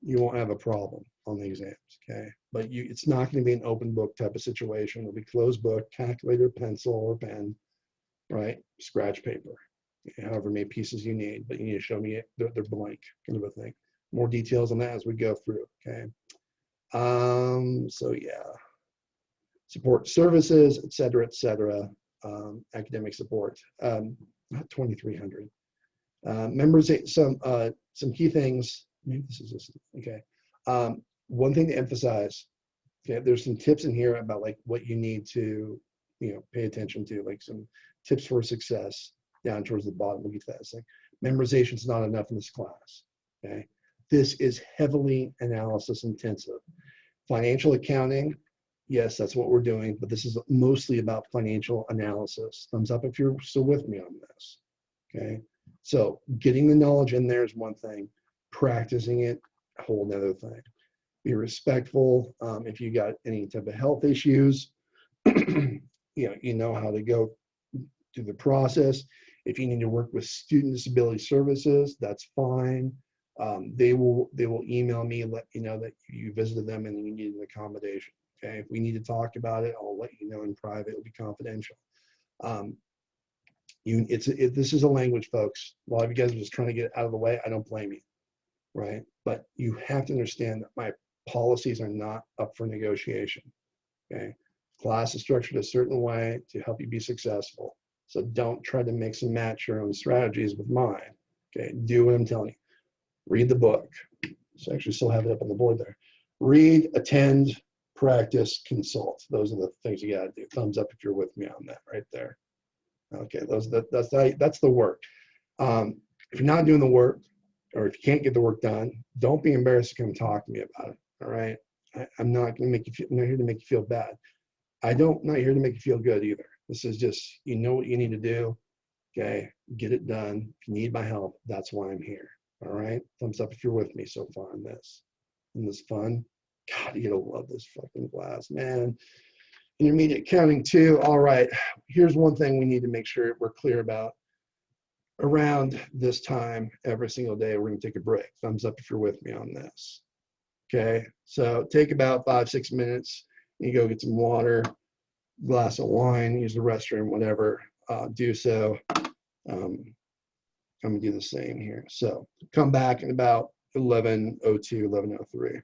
you won't have a problem on the exams, okay? But it's not going to be an open book type of situation. It'll be closed book, calculator, pencil, or pen, right? Scratch paper, however many pieces you need, but you need to show me they're blank, kind of a thing. More details on that as we go through, okay? So yeah, support services, et cetera, academic support, not 2,300. Members, some key things. Maybe this is just, okay. One thing to emphasize, okay, there's some tips in here about like what you need to, pay attention to, like some tips for success down towards the bottom. We'll get to that thing. Memorization is not enough in this class, okay? This is heavily analysis intensive. Financial accounting, yes, that's what we're doing, but this is mostly about financial analysis. Thumbs up if you're still with me on this, okay? So getting the knowledge in there is one thing. Practicing it, a whole nother thing. Be respectful. If you got any type of health issues, you know how to go through the process. If you need to work with student disability services, that's fine. They will email me, let me know that you visited them and you need an accommodation. Okay, if we need to talk about it, I'll let you know in private. It'll be confidential. This is a language, folks. A lot of you guys are just trying to get it out of the way. I don't blame you, right? But you have to understand that my policies are not up for negotiation. Okay, class is structured a certain way to help you be successful. So don't try to mix and match your own strategies with mine. Okay, do what I'm telling you. Read the book. So I actually still have it up on the board there. Read, attend, practice, consult. Those are the things you gotta do. Thumbs up if you're with me on that right there. Okay, that's the work. If you're not doing the work, or if you can't get the work done, don't be embarrassed to come talk to me about it. All right, I'm not going to make you feel, I'm not here to make you feel bad. Not here to make you feel good either. This is just, you know what you need to do. Okay, get it done. If you need my help, that's why I'm here. All right, thumbs up if you're with me so far on this. Isn't this fun? God, you're gonna love this fucking class, man. Intermediate accounting too. All right, here's one thing we need to make sure we're clear about. Around this time every single day, we're going to take a break. Thumbs up if you're with me on this. Okay, so take about 5-6 minutes. You go get some water, glass of wine, use the restroom, whatever. Do so. I'm going to do the same here. So come back in about 11:02, 11:03.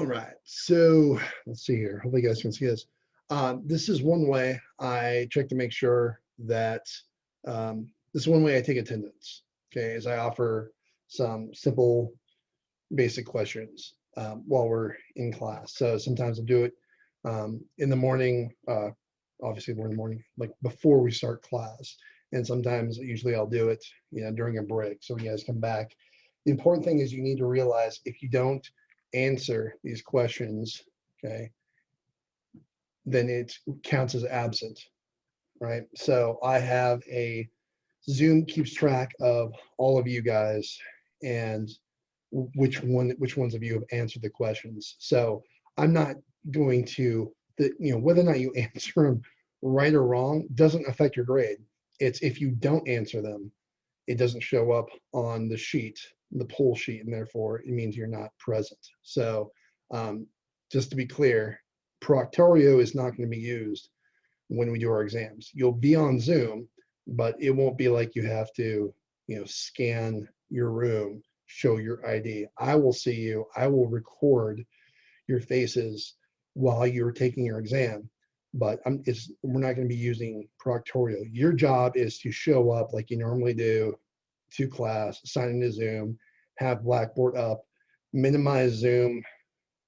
All right, so let's see here. Hopefully you guys can see this. This is one way I check to make sure that this is one way I take attendance. Okay, is I offer some simple, basic questions while we're in class. So sometimes I'll do it in the morning. Obviously, we're in the morning, like before we start class, and sometimes usually I'll do it, during a break. So when you guys come back, the important thing is you need to realize if you don't answer these questions, okay, then it counts as absent, right? So I have a Zoom keeps track of all of you guys and which ones of you have answered the questions. So I'm not going to whether or not you answer them right or wrong doesn't affect your grade. It's if you don't answer them, it doesn't show up on the sheet, the poll sheet, and therefore it means you're not present. So just to be clear, Proctorio is not going to be used when we do our exams. You'll be on Zoom, but it won't be like you have to, scan your room, show your ID. I will see you. I will record your faces while you're taking your exam, but we're not going to be using Proctorio. Your job is to show up like you normally do to class, sign into Zoom, have Blackboard up, minimize Zoom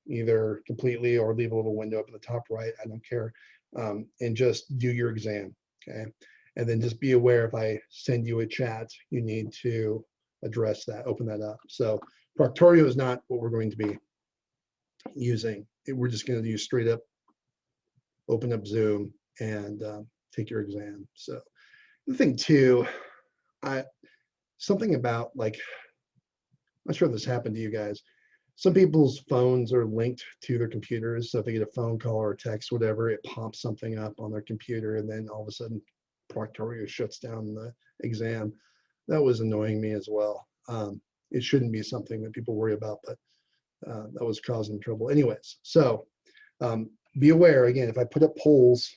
either completely or leave a little window up in the top right, I don't care, and just do your exam, okay? And then just be aware if I send you a chat, you need to address that, open that up. So Proctorio is not what we're going to be using. We're just going to use straight up, open up Zoom and take your exam. So the thing too, something about like, I'm not sure if this happened to you guys. Some people's phones are linked to their computers. So if they get a phone call or a text, whatever, it pops something up on their computer and then all of a sudden Proctorio shuts down the exam. That was annoying me as well. It shouldn't be something that people worry about, but that was causing trouble. Anyways, so be aware, again, if I put up polls,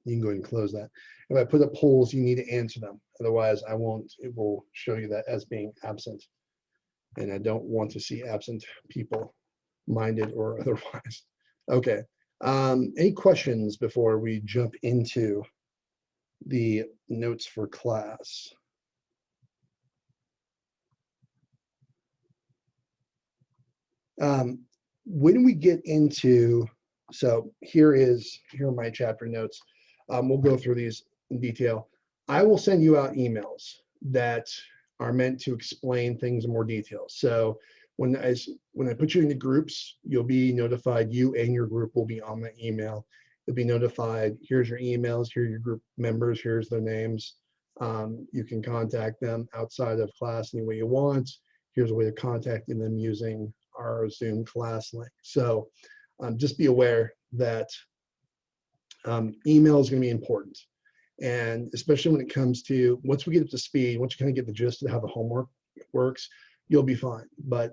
you can go ahead and close that. If I put up polls, you need to answer them. Otherwise, it will show you that as being absent. And I don't want to see absent people, minded or otherwise. Okay, any questions before we jump into the notes for class? When we get into, so here are my chapter notes. We'll go through these in detail. I will send you out emails that are meant to explain things in more detail. So when I put you into groups, you'll be notified, you and your group will be on the email. You'll be notified, here's your emails, here are your group members, here's their names. You can contact them outside of class any way you want. Here's a way of contacting them using our Zoom class link. So just be aware that email is going to be important. And especially when it comes to, once we get up to speed, once you kind of get the gist of how the homework works, you'll be fine. But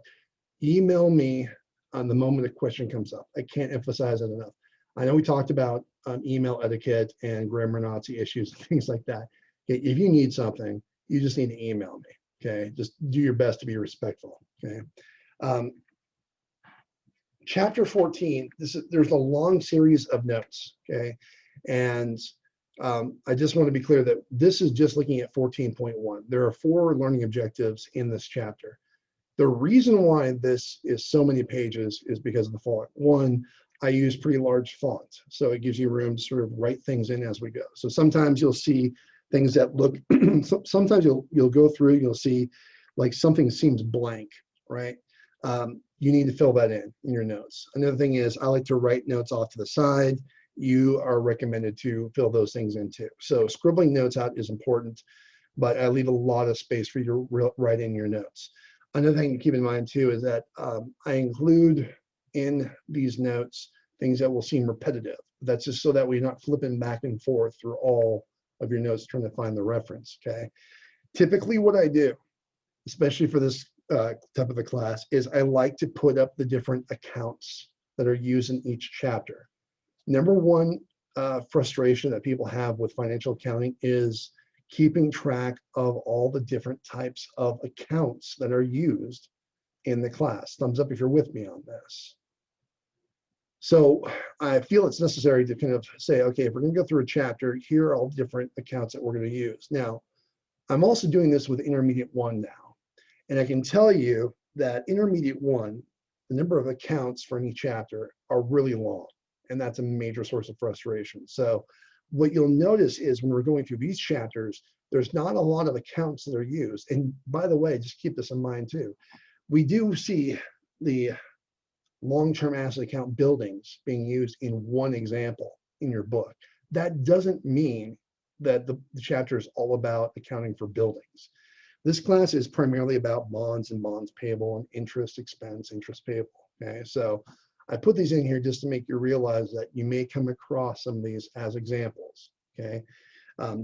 email me on the moment a question comes up. I can't emphasize it enough. I know we talked about email etiquette and grammar Nazi issues and things like that. Okay, if you need something, you just need to email me. Okay, just do your best to be respectful. Okay. Chapter 14, there's a long series of notes, okay? And I just want to be clear that this is just looking at 14.1. There are 4 learning objectives in this chapter. The reason why this is so many pages is because of the following. One, I use pretty large font, so it gives you room to sort of write things in as we go. So sometimes you'll see things that look, sometimes you'll go through, you'll see like something seems blank, right? You need to fill that in your notes. Another thing is I like to write notes off to the side. You are recommended to fill those things in too. So scribbling notes out is important, but I leave a lot of space for you to write in your notes. Another thing to keep in mind too is that I include in these notes things that will seem repetitive. That's just so that we're not flipping back and forth through all of your notes trying to find the reference, okay? Typically what I do, especially for this type of a class, is I like to put up the different accounts that are used in each chapter. Number one frustration that people have with financial accounting is keeping track of all the different types of accounts that are used in the class. Thumbs up if you're with me on this. So I feel it's necessary to kind of say, okay, if we're going to go through a chapter, here are all the different accounts that we're going to use. Now, I'm also doing this with intermediate 1 now. And I can tell you that intermediate 1, the number of accounts for any chapter are really long. And that's a major source of frustration. So what you'll notice is when we're going through these chapters, there's not a lot of accounts that are used. And by the way, just keep this in mind too. We do see the long-term asset account buildings being used in one example in your book. That doesn't mean that the chapter is all about accounting for buildings. This class is primarily about bonds and bonds payable and interest expense, interest payable. Okay, so I put these in here just to make you realize that you may come across some of these as examples. Okay,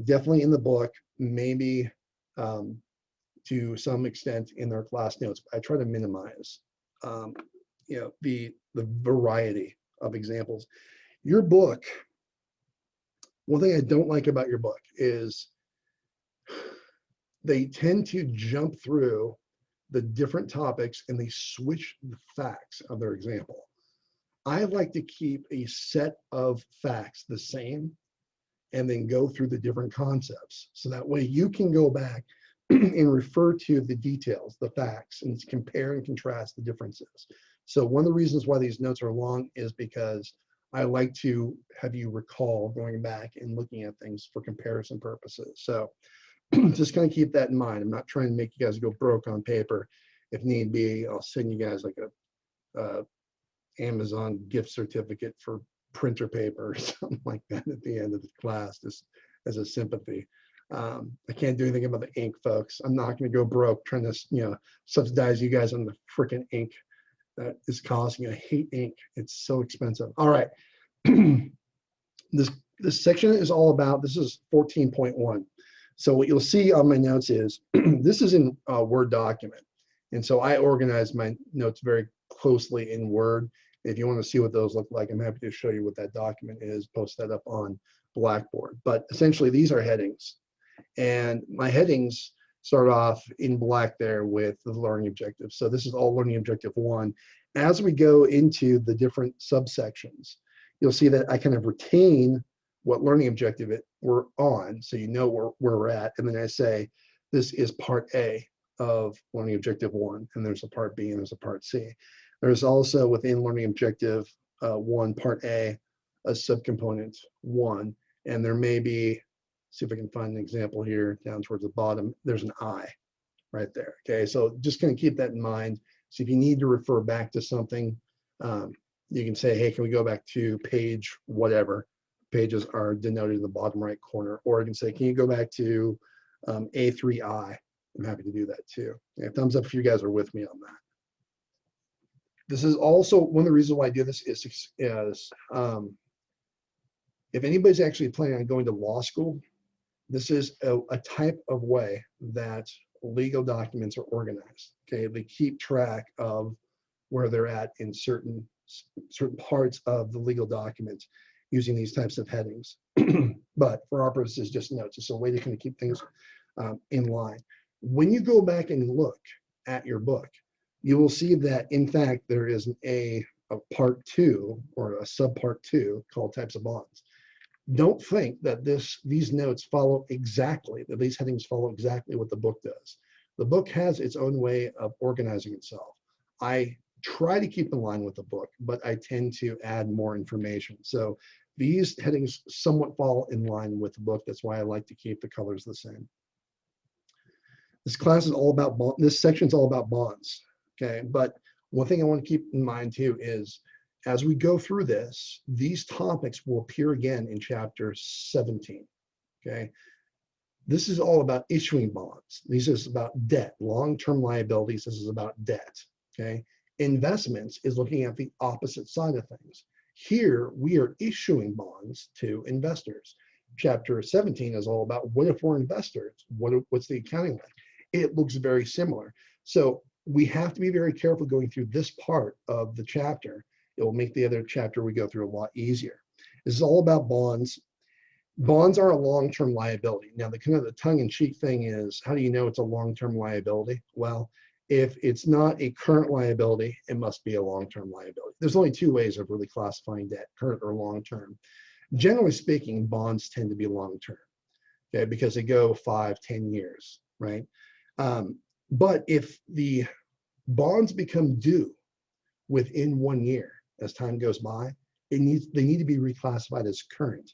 definitely in the book, maybe to some extent in their class notes. I try to minimize the variety of examples. Your book, one thing I don't like about your book is they tend to jump through the different topics and they switch the facts of their example. I like to keep a set of facts the same and then go through the different concepts. So that way you can go back and refer to the details, the facts, and compare and contrast the differences. So one of the reasons why these notes are long is because I like to have you recall going back and looking at things for comparison purposes. So just kind of keep that in mind. I'm not trying to make you guys go broke on paper. If need be, I'll send you guys like a Amazon gift certificate for printer paper or something like that at the end of the class, just as a sympathy. I can't do anything about the ink, folks. I'm not going to go broke trying to, subsidize you guys on the freaking ink that is costing. I hate ink. It's so expensive. All right. This section is all about, this is 14.1. So what you'll see on my notes is, this is in a Word document. And so I organize my notes very closely in Word. If you want to see what those look like, I'm happy to show you what that document is, post that up on Blackboard. But essentially, these are headings. And my headings start off in black there with the learning objectives. So this is all learning objective 1. As we go into the different subsections, you'll see that I kind of retain what learning objective we're on, so you know where we're at. And then I say, this is part A of learning objective 1, and there's a part B and there's a part C. There's also within learning objective 1, part A, a subcomponent 1, and there may be, see if I can find an example here down towards the bottom, there's an I right there. Okay, so just kind of keep that in mind. So if you need to refer back to something, you can say, hey, can we go back to page whatever? Pages are denoted in the bottom right corner. Or you can say, can you go back to A3I? I'm happy to do that too. Yeah, thumbs up if you guys are with me on that. This is also one of the reasons why I do this is if anybody's actually planning on going to law school, this is a type of way that legal documents are organized. Okay, they keep track of where they're at in certain parts of the legal document using these types of headings. But for our purposes, just notes. It's a way to kind of keep things in line. When you go back and look at your book, you will see that in fact there is a part 2 or a subpart 2 called types of bonds. Don't think that these notes follow exactly, that these headings follow exactly what the book does. The book has its own way of organizing itself. I try to keep in line with the book, but I tend to add more information. So these headings somewhat fall in line with the book. That's why I like to keep the colors the same. This class is all about bonds. This section is all about bonds. Okay, but one thing I want to keep in mind too is as we go through this, these topics will appear again in chapter 17. Okay, this is all about issuing bonds. This is about debt, long-term liabilities. This is about debt. Okay, investments is looking at the opposite side of things. Here we are issuing bonds to investors. Chapter 17 is all about what if we're investors? What's the accounting like? It looks very similar. So we have to be very careful going through this part of the chapter. It will make the other chapter we go through a lot easier. This is all about bonds. Bonds are a long-term liability. Now, the kind of the tongue-in-cheek thing is, how do you know it's a long-term liability? Well, If it's not a current liability, it must be a long-term liability. There's only two ways of really classifying debt, current or long-term. Generally speaking, bonds tend to be long-term, okay, because they go 5-10 years, right? But if the bonds become due within 1 year as time goes by, they need to be reclassified as current.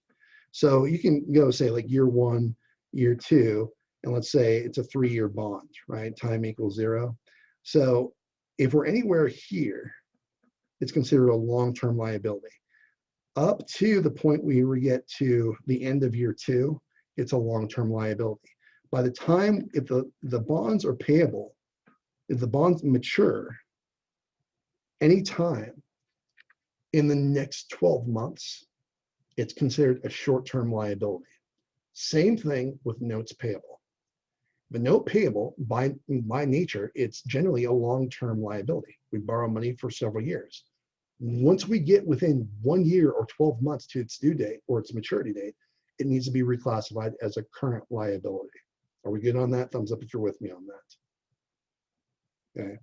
So you can go say like year 1, year 2, and let's say it's a 3-year bond, right? Time equals 0. So if we're anywhere here, it's considered a long-term liability. Up to the point where we get to the end of year 2, it's a long-term liability. By the time, if the bonds are payable, if the bonds mature, anytime in the next 12 months, it's considered a short-term liability. Same thing with notes payable. The note payable, by nature, it's generally a long-term liability. We borrow money for several years. Once we get within 1 year or 12 months to its due date or its maturity date, it needs to be reclassified as a current liability. Are we good on that? Thumbs up if you're with me on that. Okay.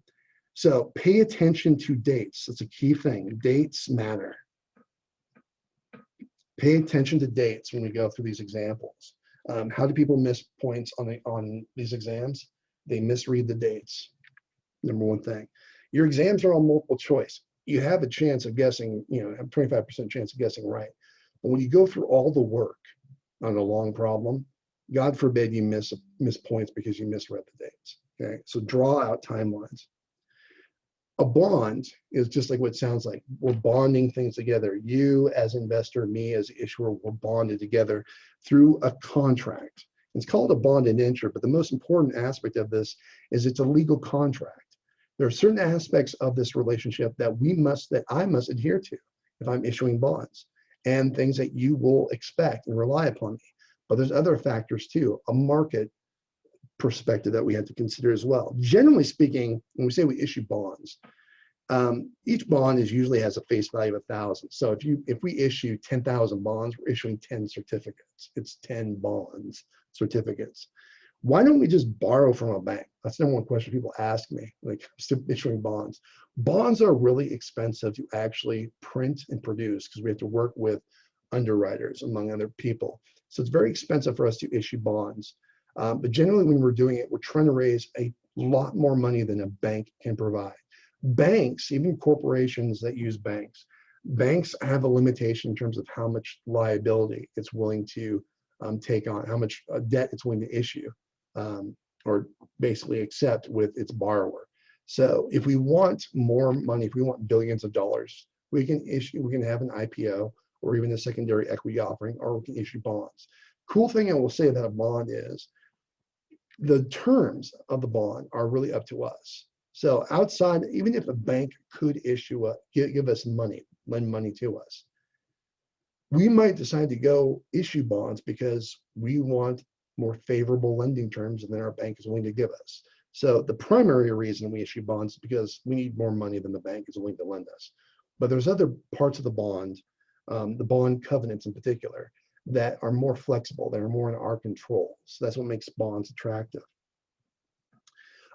So pay attention to dates. That's a key thing. Dates matter. Pay attention to dates when we go through these examples. How do people miss points on these exams? They misread the dates. Number one thing. Your exams are on multiple choice. You have a chance of guessing, have 25% chance of guessing right. But when you go through all the work on a long problem, God forbid you miss points because you misread the dates. Okay, so draw out timelines. A bond is just like what it sounds like. We're bonding things together. You as investor, me as issuer, we're bonded together through a contract. It's called a bond indenture, but the most important aspect of this is it's a legal contract. There are certain aspects of this relationship that I must adhere to if I'm issuing bonds, and things that you will expect and rely upon me. But there's other factors too, a market perspective that we have to consider as well. Generally speaking, when we say we issue bonds, each bond usually has a face value of 1,000. So if we issue 10,000 bonds, we're issuing 10 certificates. It's 10 bonds, certificates. Why don't we just borrow from a bank? That's the number one question people ask me, like issuing bonds. Bonds are really expensive to actually print and produce because we have to work with underwriters, among other people. So it's very expensive for us to issue bonds. But generally, when we're doing it, we're trying to raise a lot more money than a bank can provide. Banks, even corporations that use banks have a limitation in terms of how much liability it's willing to take on, how much debt it's willing to issue or basically accept with its borrower. So if we want more money, if we want billions of dollars, we can have an IPO or even a secondary equity offering, or we can issue bonds. Cool thing I will say about a bond is the terms of the bond are really up to us. So outside, even if a bank could give us money, lend money to us, we might decide to go issue bonds because we want more favorable lending terms than our bank is willing to give us. So the primary reason we issue bonds is because we need more money than the bank is willing to lend us. But there's other parts of the bond covenants in particular, that are more flexible, that are more in our control. So that's what makes bonds attractive.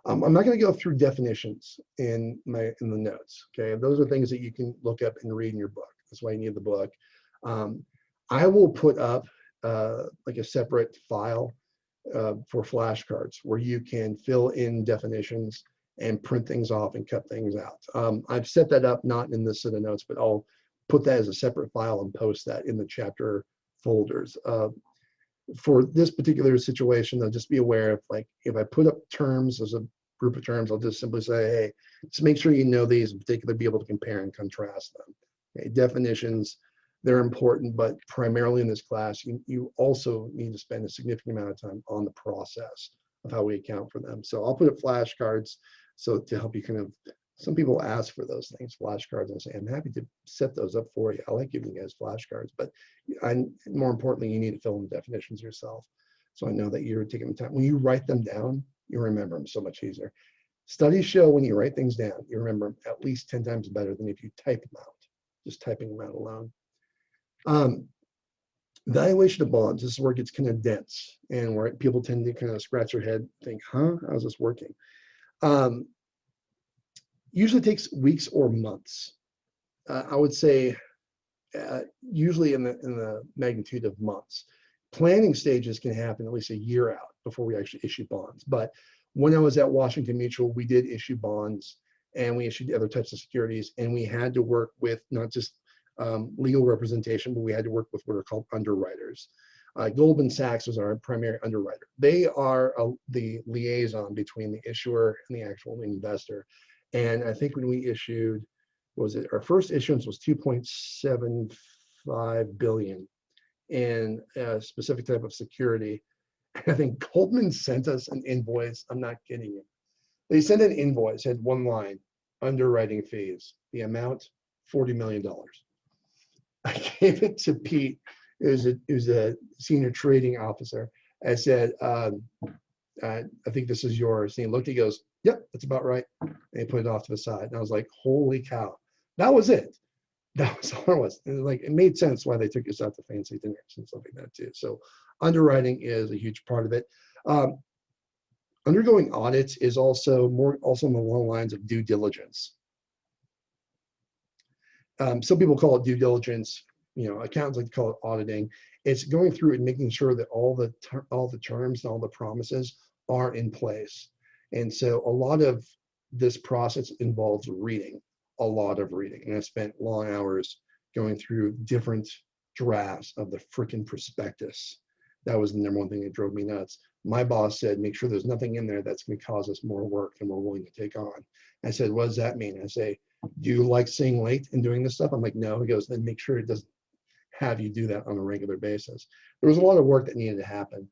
I'm not going to go through definitions in the notes. Okay, those are things that you can look up and read in your book. That's why you need the book. I will put up like a separate file for flashcards where you can fill in definitions and print things off and cut things out. I've set that up not in this set of notes, but I'll put that as a separate file and post that in the chapter folders. For this particular situation, though, just be aware of, like, if I put up terms as a group of terms, I'll just simply say, hey, just make sure you know these, in particular, be able to compare and contrast them. Okay, definitions, they're important, but primarily in this class, you also need to spend a significant amount of time on the process of how we account for them. So I'll put up flashcards so to help you kind of, some people ask for those things, flashcards, and I say, I'm happy to set those up for you. I like giving you guys flashcards, but more importantly, you need to fill in the definitions yourself. So I know that you're taking the time. When you write them down, you remember them so much easier. Studies show when you write things down, you remember them at least 10 times better than if you type them out, just typing them out alone. Valuation of bonds, this is where it gets kind of dense and where people tend to kind of scratch their head, think, huh, how's this working? Usually takes weeks or months. I would say usually in the magnitude of months. Planning stages can happen at least a year out before we actually issue bonds. But when I was at Washington Mutual, we did issue bonds and we issued other types of securities, and we had to work with not just legal representation, but we had to work with what are called underwriters. Goldman Sachs was our primary underwriter. They are the liaison between the issuer and the actual investor. And I think when we issued, was it our first issuance was 2.75 billion in a specific type of security. I think Goldman sent us an invoice. I'm not kidding you. They sent an invoice, had one line, underwriting fees, the amount $40 million. I gave it to Pete, who's a senior trading officer. I said, I think this is yours. And he looked, he goes, yep, that's about right. And he put it off to the side. And I was like, holy cow. That was it. That was all it was. And like, it made sense why they took us out to fancy dinners and stuff like that too. So underwriting is a huge part of it. Undergoing audits is also on the long lines of due diligence. Some people call it due diligence. Accountants like to call it auditing. It's going through and making sure that all the terms and all the promises are in place. And so a lot of this process involves reading, a lot of reading. And I spent long hours going through different drafts of the freaking prospectus. That was the number one thing that drove me nuts. My boss said, make sure there's nothing in there that's going to cause us more work than we're willing to take on. I said, what does that mean? I say, do you like staying late and doing this stuff? I'm like, no. He goes, then make sure it doesn't have you do that on a regular basis. There was a lot of work that needed to happen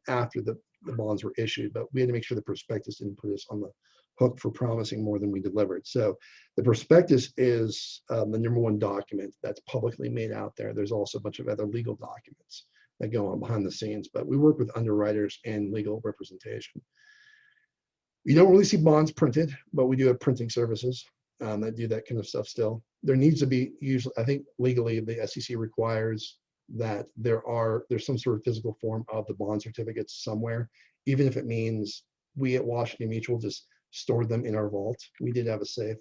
after the bonds were issued, but we had to make sure the prospectus didn't put us on the hook for promising more than we delivered. So the prospectus is the number one document that's publicly made out there. There's also a bunch of other legal documents that go on behind the scenes, but we work with underwriters and legal representation. You don't really see bonds printed, but we do have printing services that do that kind of stuff still. There needs to be, usually, I think legally the SEC requires that there's some sort of physical form of the bond certificates somewhere, even if it means we at Washington Mutual just stored them in our vault. We did have a safe,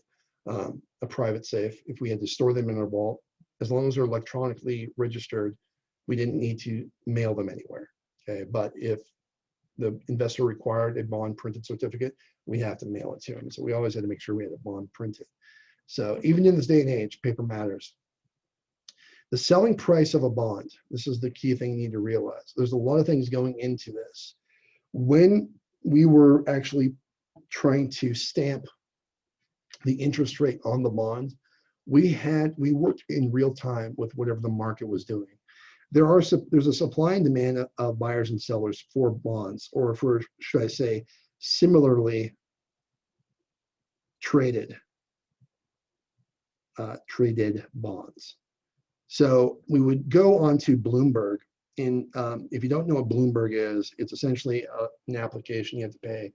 a private safe. If we had to store them in our vault, as long as they're electronically registered, we didn't need to mail them anywhere. Okay, but if the investor required a bond printed certificate, we have to mail it to him. So we always had to make sure we had a bond printed. So even in this day and age, paper matters. The selling price of a bond, this is the key thing you need to realize. There's a lot of things going into this. When we were actually trying to stamp the interest rate on the bond, we worked in real time with whatever the market was doing. There's a supply and demand of buyers and sellers for bonds, or for, should I say, similarly traded bonds. So we would go onto Bloomberg. And if you don't know what Bloomberg is, it's essentially an application you have to pay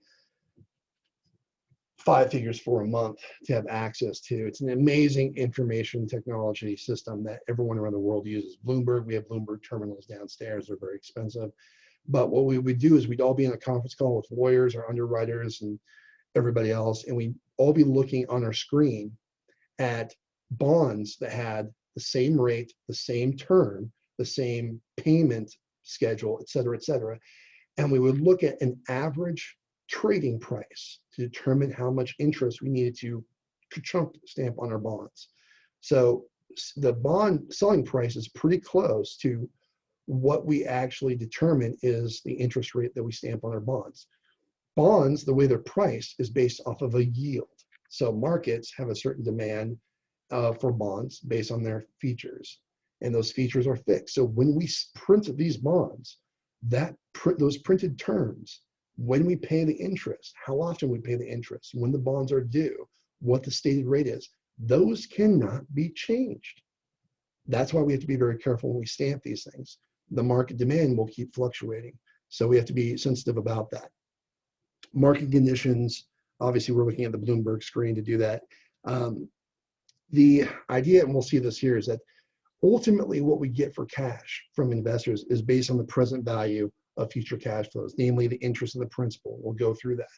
5 figures for a month to have access to. It's an amazing information technology system that everyone around the world uses. Bloomberg, we have Bloomberg terminals downstairs. They're very expensive. But what we would do is we'd all be in a conference call with lawyers or underwriters and everybody else, and we'd all be looking on our screen at bonds that had the same rate, the same term, the same payment schedule, et cetera, et cetera. And we would look at an average trading price to determine how much interest we needed to chunk stamp on our bonds. So the bond selling price is pretty close to what we actually determine is the interest rate that we stamp on our bonds. Bonds, the way they're priced, is based off of a yield. So markets have a certain demand for bonds based on their features, and those features are fixed. So when we print these bonds, those printed terms, when we pay the interest, how often we pay the interest, when the bonds are due, what the stated rate is, those cannot be changed. That's why we have to be very careful when we stamp these things. The market demand will keep fluctuating, so we have to be sensitive about that. Market conditions, obviously we're looking at the Bloomberg screen to do that. The idea, and we'll see this here, is that ultimately what we get for cash from investors is based on the present value of future cash flows, namely the interest and the principal. We'll go through that.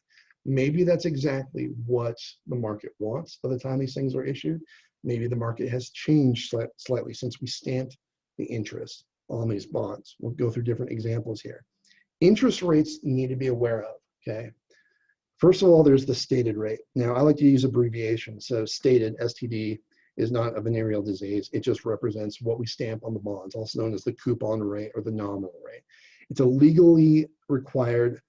Maybe that's exactly what the market wants by the time these things are issued. Maybe the market has changed slightly since we stamped the interest on these bonds. We'll go through different examples here. Interest rates you need to be aware of, okay? First of all, there's the stated rate. Now, I like to use abbreviations. So stated, STD, is not a venereal disease. It just represents what we stamp on the bonds, also known as the coupon rate or the nominal rate. It's a legally required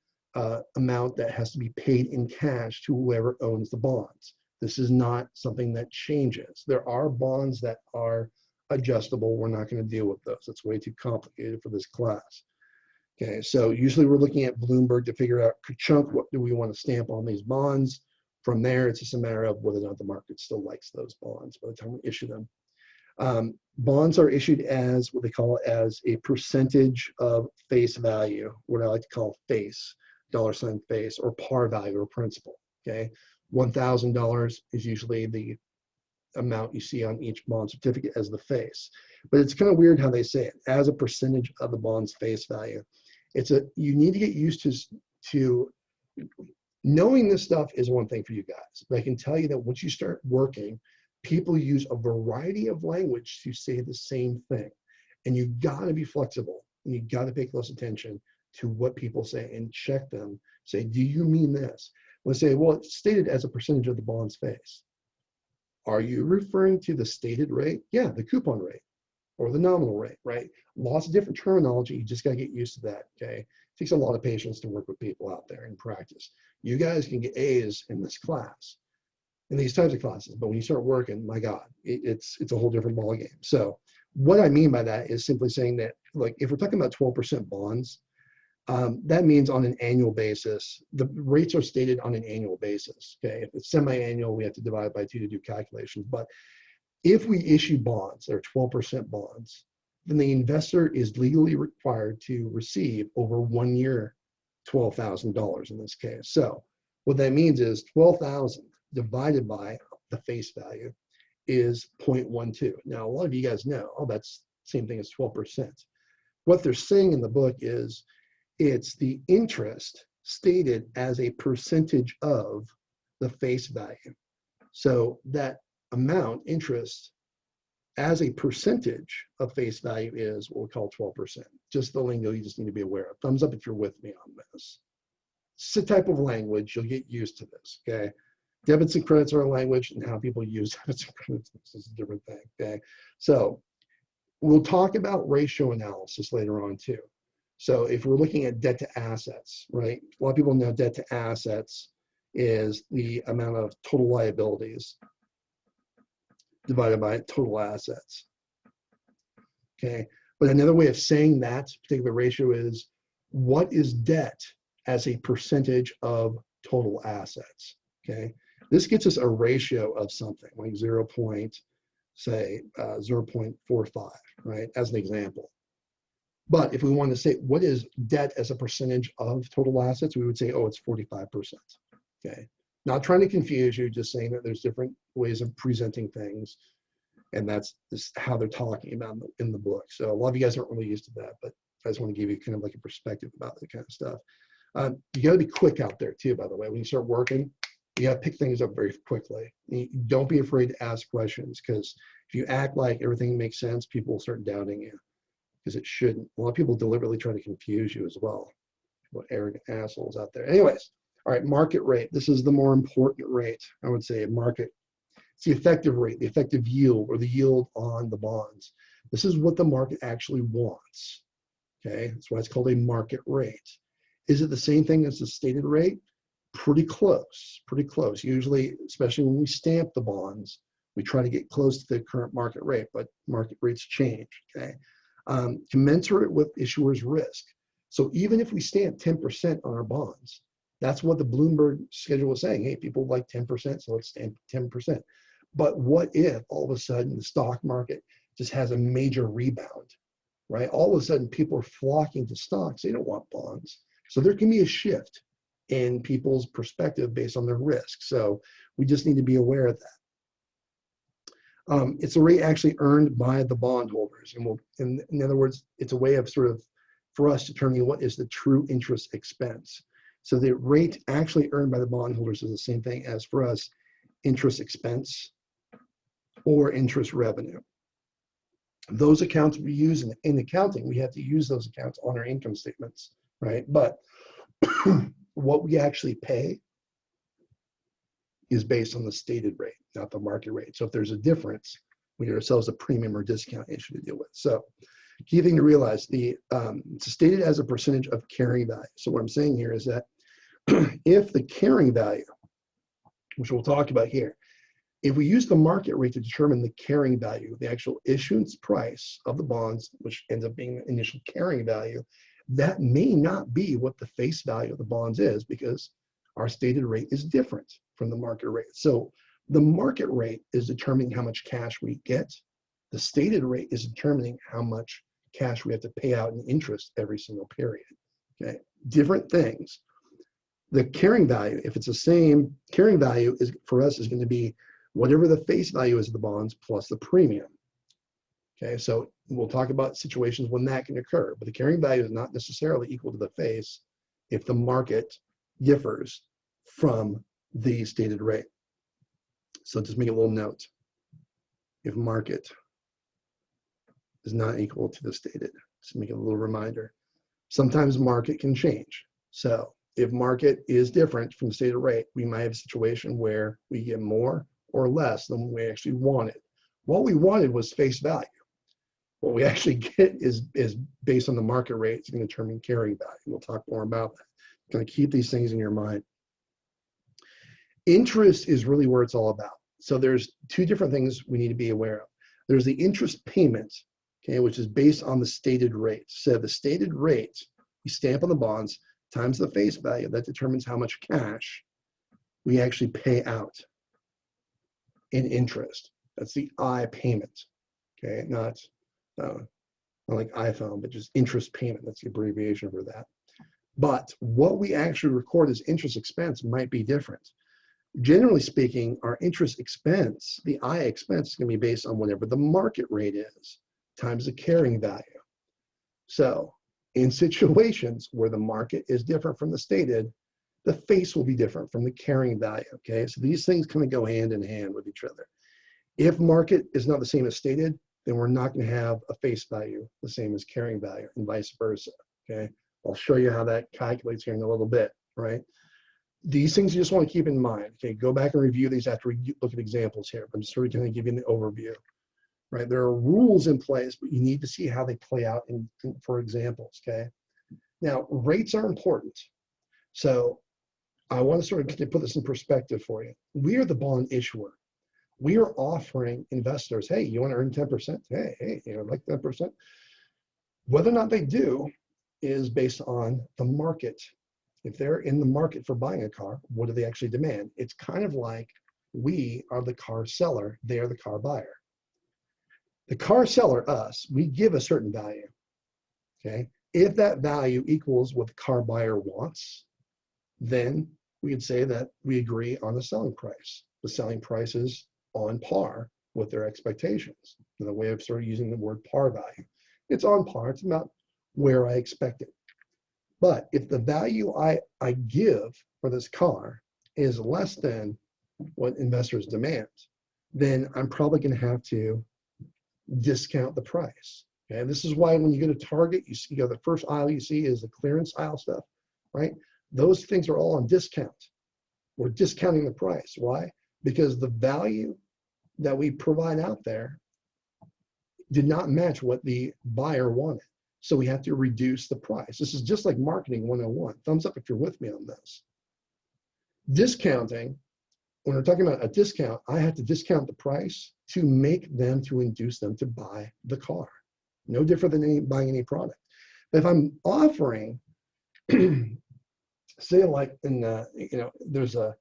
amount that has to be paid in cash to whoever owns the bonds. This is not something that changes. There are bonds that are adjustable. We're not going to deal with those. It's way too complicated for this class. Okay, so usually we're looking at Bloomberg to figure out, chunk, what do we want to stamp on these bonds? From there, it's just a matter of whether or not the market still likes those bonds by the time we issue them. Bonds are issued as what they call as a percentage of face value, what I like to call face, $ face, or par value or principal. Okay, $1,000 is usually the amount you see on each bond certificate as the face. But it's kind of weird how they say it, as a percentage of the bond's face value. You need to get used to knowing this stuff is one thing for you guys, but I can tell you that once you start working, people use a variety of language to say the same thing. And you gotta be flexible, and you gotta pay close attention to what people say and check them. Say, do you mean this? When they say, well, it's stated as a percentage of the bond's face. Are you referring to the stated rate? Yeah, the coupon rate or the nominal rate, right? Lots of different terminology. You just got to get used to that, okay? It takes a lot of patience to work with people out there in practice. You guys can get A's in this class, in these types of classes, but when you start working, my God, it's a whole different ballgame. So what I mean by that is simply saying that, like, if we're talking about 12% bonds, that means on an annual basis, the rates are stated on an annual basis, okay? If it's semi-annual, we have to divide by 2 to do calculations. But if we issue bonds that are 12% bonds, then the investor is legally required to receive over 1 year, $12,000 in this case. So what that means is 12,000 divided by the face value is 0.12. Now, a lot of you guys know, oh, that's the same thing as 12%. What they're saying in the book is it's the interest stated as a percentage of the face value. So that amount, interest, as a percentage of face value is what we call 12%. Just the lingo you just need to be aware of. Thumbs up if you're with me on this. It's a type of language, you'll get used to this, okay? Debits and credits are a language, and how people use debits and credits is a different thing, okay? So we'll talk about ratio analysis later on too. So if we're looking at debt to assets, right? A lot of people know debt to assets is the amount of total liabilities divided by total assets, okay? But another way of saying that particular ratio is, what is debt as a percentage of total assets, okay? This gets us a ratio of something like 0.45, right, as an example. But if we want to say, what is debt as a percentage of total assets, we would say, oh, it's 45%, okay? Not trying to confuse you, just saying that there's different ways of presenting things, and that's just how they're talking about in the book. So a lot of you guys aren't really used to that, but I just want to give you kind of like a perspective about that kind of stuff. You got to be quick out there too, by the way. When you start working, you got to pick things up very quickly. Don't be afraid to ask questions, because if you act like everything makes sense, people will start doubting you, because it shouldn't. A lot of people deliberately try to confuse you as well. What arrogant assholes out there. Anyways, all right, market rate. This is the more important rate, I would say, market. It's the effective rate, the effective yield, or the yield on the bonds. This is what the market actually wants, okay? That's why it's called a market rate. Is it the same thing as the stated rate? Pretty close, pretty close. Usually, especially when we stamp the bonds, we try to get close to the current market rate, but market rates change, okay? Commensurate with issuer's risk. So even if we stamp 10% on our bonds, that's what the Bloomberg schedule was saying. Hey, people like 10%, so let's stamp 10%. But what if all of a sudden the stock market just has a major rebound, right? All of a sudden people are flocking to stocks. They don't want bonds. So there can be a shift in people's perspective based on their risk. So we just need to be aware of that. It's a rate actually earned by the bondholders. And in other words, it's a way of sort of, for us, determining what is the true interest expense. So the rate actually earned by the bondholders is the same thing as for us, interest expense or interest revenue. Those accounts we use in accounting, we have to use those accounts on our income statements, right? But what we actually pay is based on the stated rate, not the market rate. So if there's a difference, we get ourselves a premium or discount issue to deal with. So key thing to realize, it's stated as a percentage of carrying value. So what I'm saying here is that if the carrying value, which we'll talk about here, if we use the market rate to determine the carrying value, the actual issuance price of the bonds, which ends up being the initial carrying value, that may not be what the face value of the bonds is, because our stated rate is different from the market rate. So the market rate is determining how much cash we get. The stated rate is determining how much cash we have to pay out in interest every single period. Okay, different things. The carrying value, if it's the same, carrying value is for us is going to be whatever the face value is of the bonds plus the premium. Okay, so we'll talk about situations when that can occur, but the carrying value is not necessarily equal to the face if the market differs from the stated rate. So just make a little note. If market is not equal to the stated, just make a little reminder. Sometimes market can change. So if market is different from the stated rate, we might have a situation where we get more or less than we actually wanted. What we wanted was face value. What we actually get is based on the market rate. It's going to determine carrying value. We'll talk more about that. Going to keep these things in your mind. Interest is really where it's all about. So there's two different things we need to be aware of. There's the interest payment, okay, which is based on the stated rate. So the stated rate, we stamp on the bonds times the face value. That determines how much cash we actually pay out in interest. That's the I payment, okay, not like iPhone, but just interest payment. That's the abbreviation for that. But what we actually record as interest expense might be different. Generally speaking, our interest expense, the I expense, is going to be based on whatever the market rate is times the carrying value. So in situations where the market is different from the stated, the face will be different from the carrying value, okay? So these things kind of go hand in hand with each other. If market is not the same as stated, then we're not going to have a face value the same as carrying value, and vice versa, okay? I'll show you how that calculates here in a little bit, right? These things you just want to keep in mind, okay? Go back and review these after we look at examples here. I'm just sort of going to give you an overview, right? There are rules in place, but you need to see how they play out for examples, okay? Now, rates are important. So I want to sort of put this in perspective for you. We are the bond issuer. We are offering investors, hey, you want to earn 10%? Hey, you know, like 10%. Whether or not they do is based on the market. If they're in the market for buying a car, what do they actually demand? It's kind of like we are the car seller, they are the car buyer. The car seller, us, we give a certain value, okay? If that value equals what the car buyer wants, then we could say that we agree on the selling price. The selling price is on par with their expectations. Another way of sort of using the word par value. It's on par, it's about where I expect it. But if the value I give for this car is less than what investors demand, then I'm probably going to have to discount the price. Okay, this is why when you go to Target, you go, the first aisle you see is the clearance aisle stuff, right? Those things are all on discount. We're discounting the price. Why? Because the value that we provide out there did not match what the buyer wanted. So we have to reduce the price. This is just like marketing 101. Thumbs up if you're with me on this. Discounting, when we're talking about a discount, I have to discount the price to induce them to buy the car. No different than buying any product. But if I'm offering, say like there's a,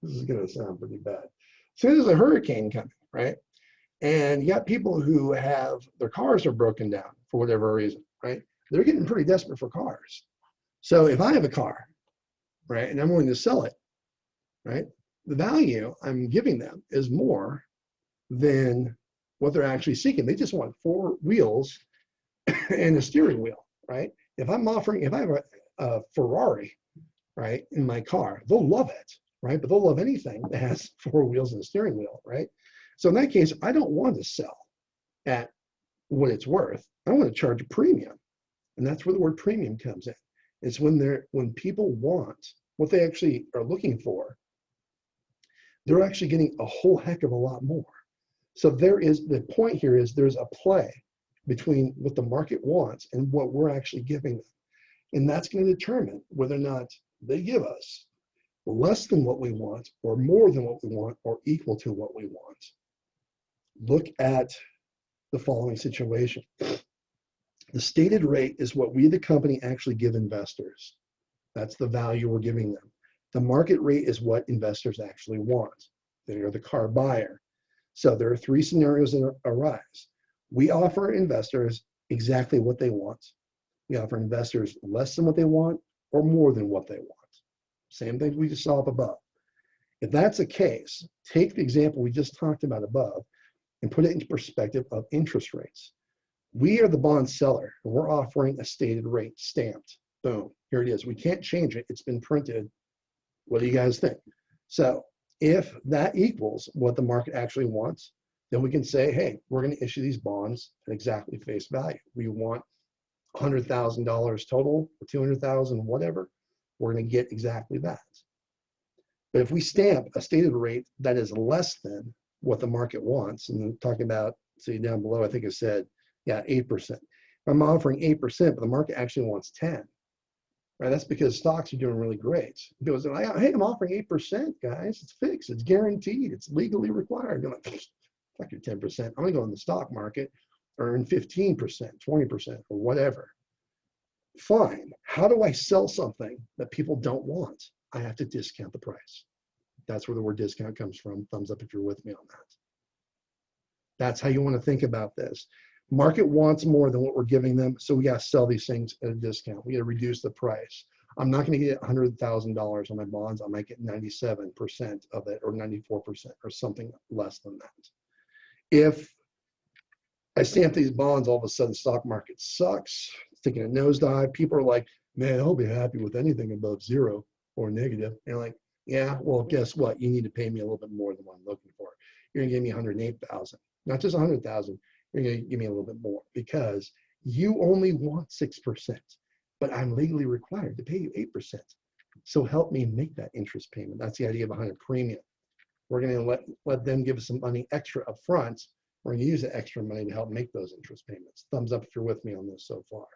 this is gonna sound pretty bad. Say there's a hurricane coming, right? And you got people who have, their cars are broken down for whatever reason, right? They're getting pretty desperate for cars. So if I have a car, right, and I'm willing to sell it, right, the value I'm giving them is more than what they're actually seeking. They just want 4 wheels and a steering wheel, right? If I have a Ferrari, right, in my car, they'll love it, right? But they'll love anything that has four wheels and a steering wheel, right? So in that case, I don't want to sell at what it's worth. I want to charge a premium. And that's where the word premium comes in. It's when people want what they actually are looking for, they're actually getting a whole heck of a lot more. So the point here is there's a play between what the market wants and what we're actually giving them. And that's going to determine whether or not they give us less than what we want or more than what we want or equal to what we want. Look at the following situation. The stated rate is what we, the company, actually give investors. That's the value we're giving them. The market rate is what investors actually want. They are the car buyer. So there are three scenarios that arise. We offer investors exactly what they want. We offer investors less than what they want or more than what they want. Same thing we just saw up above. If that's the case, take the example we just talked about above and put it into perspective of interest rates. We are the bond seller, and we're offering a stated rate stamped. Boom, here it is. We can't change it. It's been printed. What do you guys think? So if that equals what the market actually wants, then we can say, hey, we're going to issue these bonds at exactly face value. We want $100,000 total, or 200,000, whatever. We're going to get exactly that. But if we stamp a stated rate that is less than what the market wants, and I'm talking about, see down below, I think it said, yeah, 8%. I'm offering 8%, but the market actually wants 10. Right? That's because stocks are doing really great. People say, hey, I'm offering 8%, guys. It's fixed. It's guaranteed. It's legally required. You're like, fuck your 10%. I'm going to go in the stock market, earn 15%, 20%, or whatever. Fine. How do I sell something that people don't want? I have to discount the price. That's where the word discount comes from. Thumbs up if you're with me on that. That's how you want to think about this. Market wants more than what we're giving them, so we got to sell these things at a discount. We got to reduce the price. I'm not going to get $100,000 on my bonds. I might get 97% of it or 94% or something less than that. If I stamp these bonds, all of a sudden the stock market sucks. It's taking a nosedive. People are like, man, I'll be happy with anything above zero or negative. And you're like, yeah, well, guess what? You need to pay me a little bit more than what I'm looking for. You're going to give me 108,000, not just 100,000. You're going to give me a little bit more because you only want 6%, but I'm legally required to pay you 8%. So help me make that interest payment. That's the idea behind a premium. We're going to let them give us some money extra up front. We're going to use the extra money to help make those interest payments. Thumbs up if you're with me on this so far.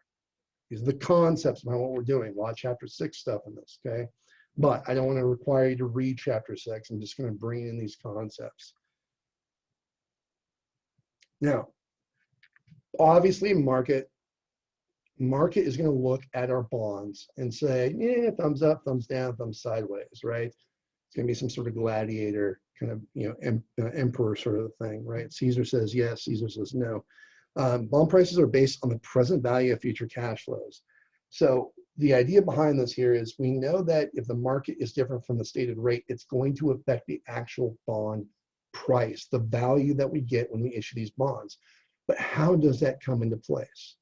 These are the concepts behind what we're doing. A lot of chapter 6 stuff in this, okay? But I don't want to require you to read chapter 6. I'm just going to bring in these concepts. Now, obviously, market is going to look at our bonds and say, yeah, thumbs up, thumbs down, thumbs sideways, right? It's going to be some sort of gladiator kind of, emperor sort of thing, right? Caesar says yes, Caesar says no. Bond prices are based on the present value of future cash flows. So the idea behind this here is we know that if the market is different from the stated rate, it's going to affect the actual bond price, the value that we get when we issue these bonds. But how does that come into place?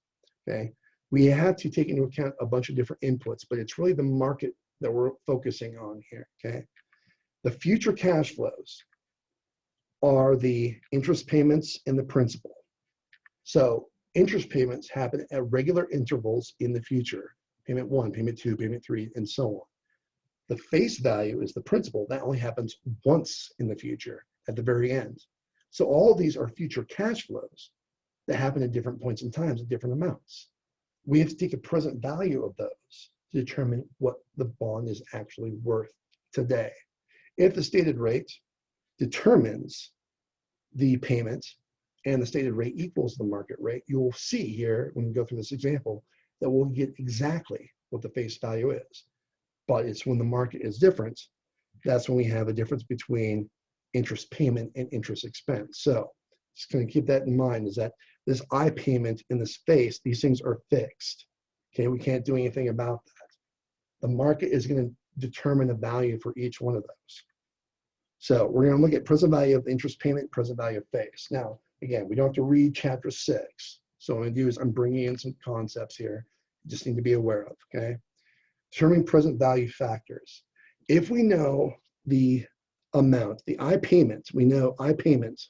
Okay, we have to take into account a bunch of different inputs, but it's really the market that we're focusing on here. Okay, the future cash flows are the interest payments and the principal. So interest payments happen at regular intervals in the future. Payment 1, payment 2, payment 3, and so on. The face value is the principal. That only happens once in the future at the very end. So all of these are future cash flows that happen at different points in time at different amounts. We have to take a present value of those to determine what the bond is actually worth today. If the stated rate determines the payment and the stated rate equals the market rate, you'll see here when we go through this example that we'll get exactly what the face value is. But it's when the market is different, that's when we have a difference between interest payment and interest expense. So just going to keep that in mind, is that this I payment in this face, these things are fixed. Okay, we can't do anything about that. The market is going to determine the value for each one of those. So we're going to look at present value of interest payment, present value of face. Now, again, we don't have to read chapter 6. So what I'm going to do is I'm bringing in some concepts here you just need to be aware of, okay? Determine present value factors. If we know the amount, the I payment, we know I payment,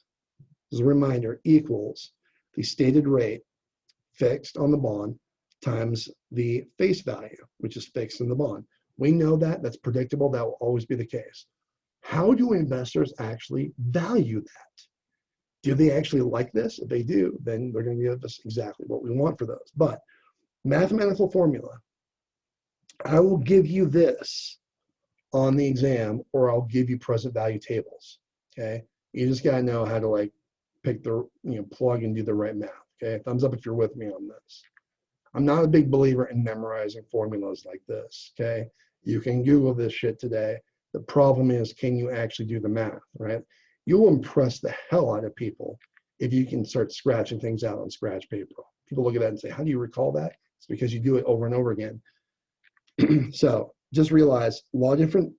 as a reminder, equals the stated rate fixed on the bond times the face value, which is fixed in the bond. We know that, that's predictable, that will always be the case. How do investors actually value that? Do they actually like this? If they do, then they're going to give us exactly what we want for those. But mathematical formula, I will give you this on the exam, or I'll give you present value tables. Okay, you just got to know how to like pick the, plug and do the right math. Okay, thumbs up if you're with me on this. I'm not a big believer in memorizing formulas like this. Okay, you can Google this shit today. The problem is, can you actually do the math, right? You'll impress the hell out of people if you can start scratching things out on scratch paper. People look at that and say, how do you recall that? It's because you do it over and over again. So just realize a lot of different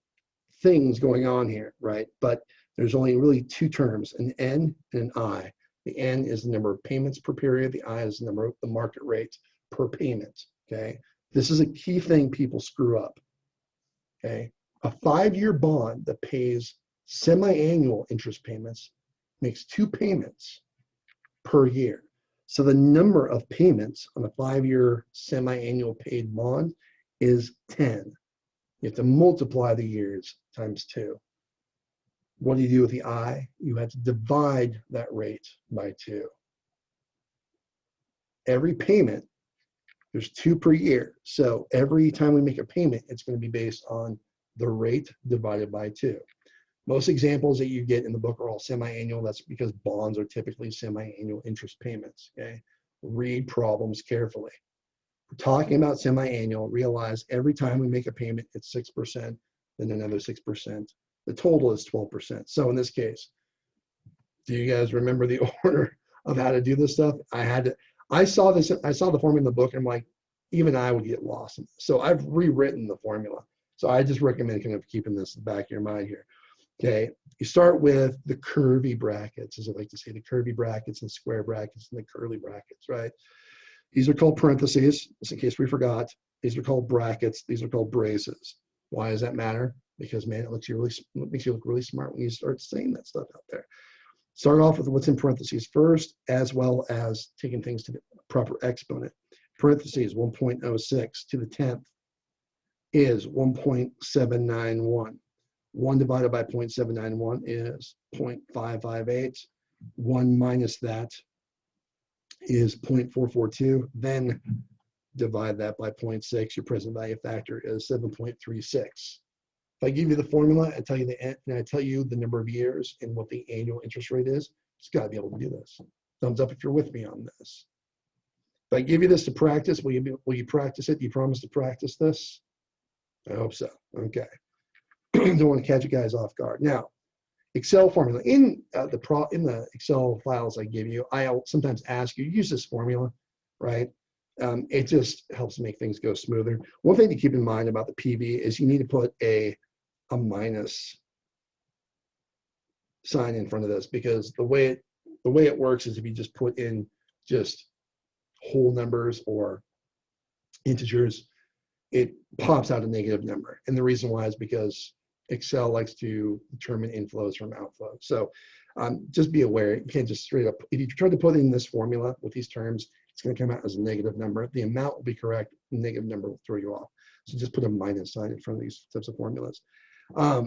things going on here, right? But there's only really two terms, an N and an I. The N is the number of payments per period. The I is the number of the market rate per payment, okay? This is a key thing people screw up, okay? A 5-year bond that pays semi-annual interest payments makes 2 payments per year. So the number of payments on a 5-year semi-annual paid bond is 10. You have to multiply the years times 2. What do you do with the I? You have to divide that rate by 2. Every payment, there's 2 per year. So every time we make a payment, it's going to be based on the rate divided by 2. Most examples that you get in the book are all semi-annual. That's because bonds are typically semi-annual interest payments, okay? Read problems carefully. We're talking about semi-annual. Realize every time we make a payment, it's 6%, then another 6%. The total is 12%. So in this case, do you guys remember the order of how to do this stuff? I saw the formula in the book, and I'm like, even I would get lost in this. So I've rewritten the formula. So I just recommend kind of keeping this in the back of your mind here. Okay, you start with the curvy brackets, as I like to say, the curvy brackets and square brackets and the curly brackets, right? These are called parentheses, just in case we forgot. These are called brackets. These are called braces. Why does that matter? Because, man, it makes you look really smart when you start saying that stuff out there. Start off with what's in parentheses first, as well as taking things to the proper exponent. Parentheses 1.06 to the 10th is 1.791. 1 divided by 0.791 is 0.558. 1 minus that is 0.442. Then divide that by 0.6. Your present value factor is 7.36. If I give you the formula, I tell you the number of years and what the annual interest rate is, just got to be able to do this. Thumbs up if you're with me on this. If I give you this to practice, will you practice it? Do you promise to practice this? I hope so. Okay. Don't want to catch you guys off guard. Now, Excel formula. In the Excel files I give you, I'll sometimes ask you, use this formula, right? It just helps make things go smoother. One thing to keep in mind about the PV is you need to put a minus sign in front of this, because the way it works is if you just put in just whole numbers or integers, it pops out a negative number. And the reason why is because Excel likes to determine inflows from outflows. So just be aware, you can't just straight up, if you try to put in this formula with these terms, it's going to come out as a negative number. The amount will be correct, the negative number will throw you off. So just put a minus sign in front of these types of formulas. How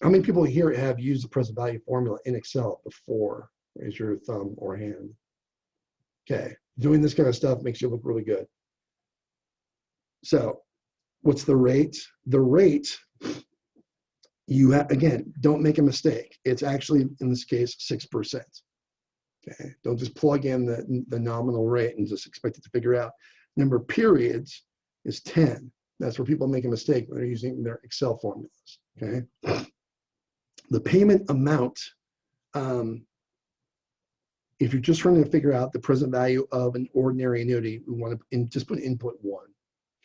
many people here have used the present value formula in Excel before? Raise your thumb or hand. Okay, doing this kind of stuff makes you look really good. So what's the rate? The rate, you have, again, don't make a mistake. It's actually, in this case, 6%. Okay, don't just plug in the nominal rate and just expect it to figure out. Number of periods is 10. That's where people make a mistake when they're using their Excel formulas. Okay, the payment amount, if you're just trying to figure out the present value of an ordinary annuity, we want to just put input 1.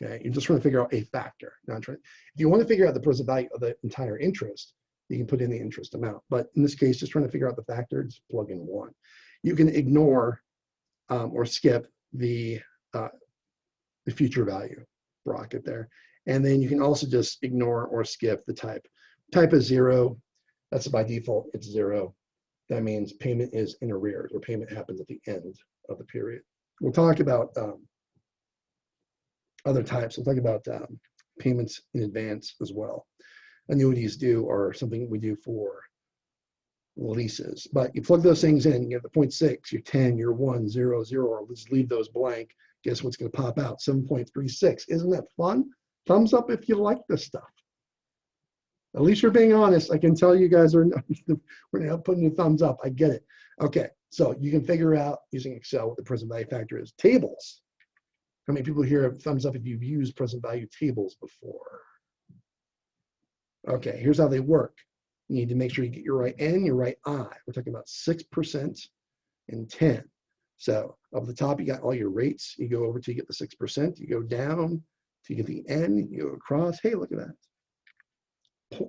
Okay, you're just trying to figure out a factor. If you want to figure out the present value of the entire interest, you can put in the interest amount. But in this case, just trying to figure out the factor, just plug in 1. You can ignore or skip the future value. bracket there. And then you can also just ignore or skip the type. Type is 0. That's by default, it's 0. That means payment is in arrears, or payment happens at the end of the period. We'll talk about other types. We'll talk about payments in advance as well. Annuities due are something we do for leases. But you plug those things in, you get the 0.6, your 10, your 1, 0, 0, or let's leave those blank. Guess what's going to pop out? 7.36. Isn't that fun? Thumbs up if you like this stuff. At least you're being honest. I can tell you guys are we're not putting the thumbs up. I get it. Okay, so you can figure out using Excel what the present value factor is. Tables. How many people here have thumbs up if you've used present value tables before? Okay, here's how they work. You need to make sure you get your right N, your right I. We're talking about 6% and 10. So up the top, you got all your rates. You go over till you get the 6%. You go down till you get the N. You go across. Hey, look at that.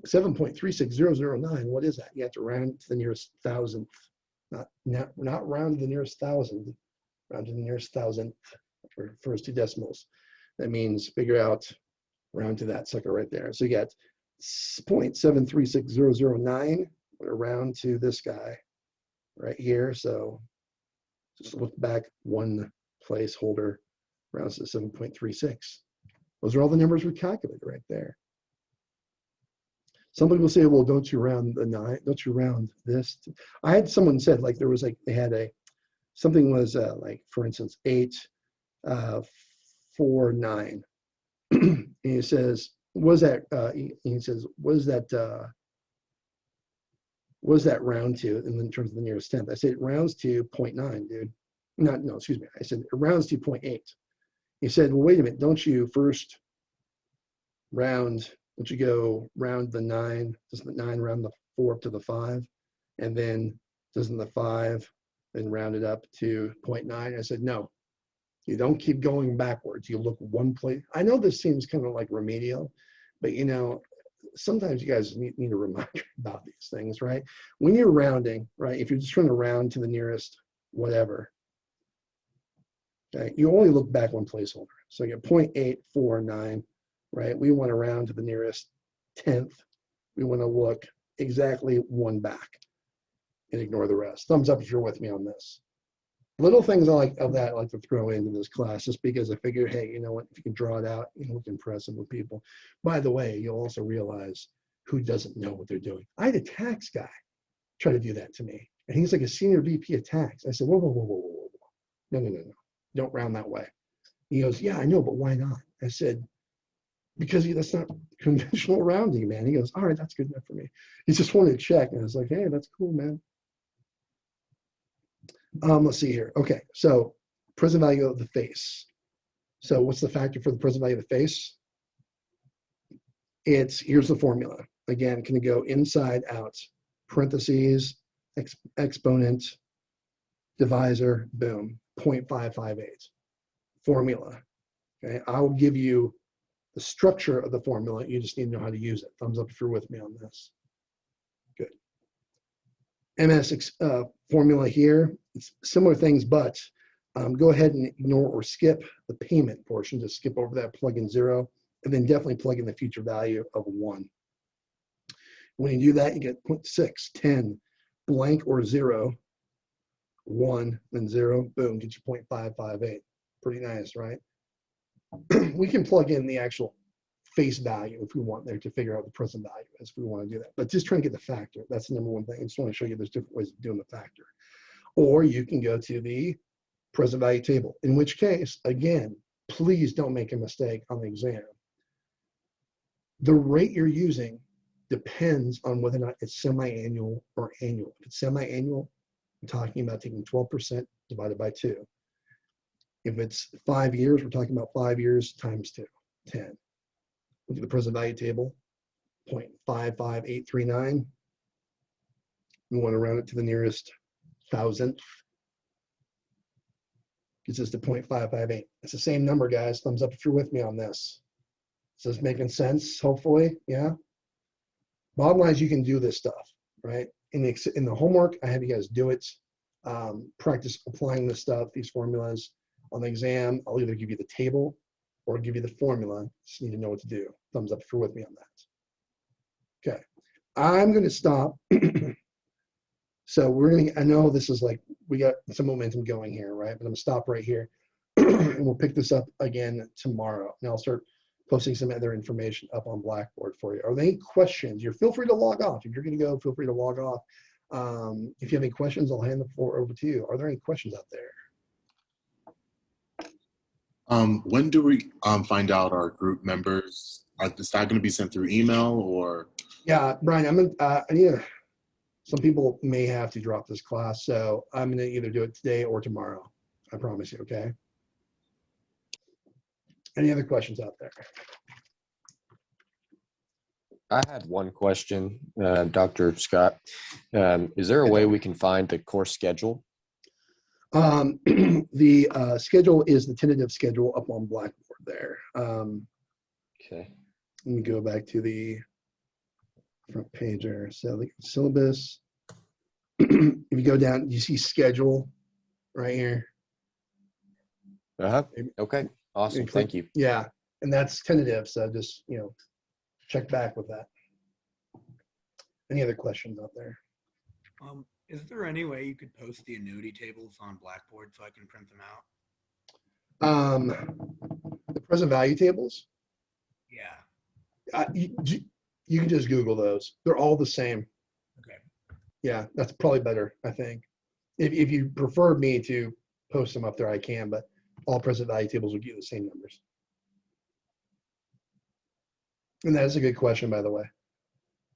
7.36009. What is that? You have to round to the nearest thousandth. Not round to the nearest thousand. Round to the nearest thousandth for first two decimals. That means figure out round to that sucker right there. So you got 0.736009. Round to this guy right here. So just look back one placeholder, rounds to 7.36. Those are all the numbers we calculated right there. Some people say, well, don't you round the 9? Don't you round this? I had someone said, like, there was like, they had something was like, for instance, 849. And he says, was that, he says, what is that round to in terms of the nearest tenth? I said, it rounds to 0.9, dude. No, excuse me. I said, it rounds to 0.8. He said, well, wait a minute. Don't you first round, don't you go round the 9? Doesn't the 9 round the 4 up to the 5? And then doesn't the 5 then round it up to 0.9? I said, no, you don't keep going backwards. You look one place. I know this seems kind of like remedial, but you know, sometimes you guys need a reminder about these things, right? When you're rounding, right, if you're just trying to round to the nearest whatever, okay, you only look back one placeholder. So you get 0.849, right? We want to round to the nearest tenth. We want to look exactly one back and ignore the rest. Thumbs up if you're with me on this. Little things I like to throw into this class just because I figure, hey, you know what, if you can draw it out, you know, look impressive with people. By the way, you'll also realize who doesn't know what they're doing. I had a tax guy try to do that to me. And he's like a senior VP of tax. I said, whoa, whoa, whoa, whoa, whoa, whoa. No. Don't round that way. He goes, yeah, I know, but why not? I said, because that's not conventional rounding, man. He goes, all right, that's good enough for me. He just wanted to check. And I was like, hey, that's cool, man. Let's see here. Okay, so present value of the face. So what's the factor for the present value of the face? Here's the formula. Again, can it go inside, out, parentheses, exponent, divisor, boom, 0.558. Formula. Okay, I'll give you the structure of the formula. You just need to know how to use it. Thumbs up if you're with me on this. Good. MS formula here. It's similar things, but go ahead and ignore or skip the payment portion. Just skip over that, plug in 0, and then definitely plug in the future value of 1. When you do that, you get 0.6, 10, blank or 0, 1, then 0, boom, get you 0.558. Pretty nice, right? We can plug in the actual face value if we want there to figure out the present value as we want to do that. But just trying to get the factor. That's the number one thing. I just want to show you there's different ways of doing the factor. Or you can go to the present value table, in which case, again, please don't make a mistake on the exam. The rate you're using depends on whether or not it's semi-annual or annual. If it's semi-annual, I'm talking about taking 12% divided by 2. If it's 5 years, we're talking about 5 years times 2, 10. Look at the present value table, 0.55839. We want to round it to the nearest thousandth. Gets us to 0.558. It's the same number, guys. Thumbs up if you're with me on this. Is this making sense, hopefully? Yeah? Bottom line is you can do this stuff, right? In the homework, I have you guys do it. Practice applying this stuff, these formulas. On the exam, I'll either give you the table or give you the formula. Just need to know what to do. Thumbs up if you're with me on that. Okay, I'm going to stop. So we're going to, I know this is like, we got some momentum going here, right? But I'm going to stop right here and we'll pick this up again tomorrow. And I'll start posting some other information up on Blackboard for you. Are there any questions? Feel free to log off. If you're going to go, feel free to log off. If you have any questions, I'll hand the floor over to you. Are there any questions out there? When do we find out our group members? Is that going to be sent through email or? Yeah, Brian, some people may have to drop this class, so I'm going to either do it today or tomorrow. I promise you, okay? Any other questions out there? I had one question, Dr. Scott. Is there a way we can find the course schedule? The schedule is the tentative schedule up on Blackboard there. Okay. Let me go back to the front page there. So the syllabus. If you go down, you see schedule right here. Okay. Awesome. Thank you. Yeah, and that's tentative. So just check back with that. Any other questions out there? Is there any way you could post the annuity tables on Blackboard so I can print them out? The present value tables. Yeah. You can just Google those. They're all the same. Okay. Yeah, that's probably better, I think. If you prefer me to post them up there, I can, but all present value tables will give you the same numbers. And that is a good question, by the way.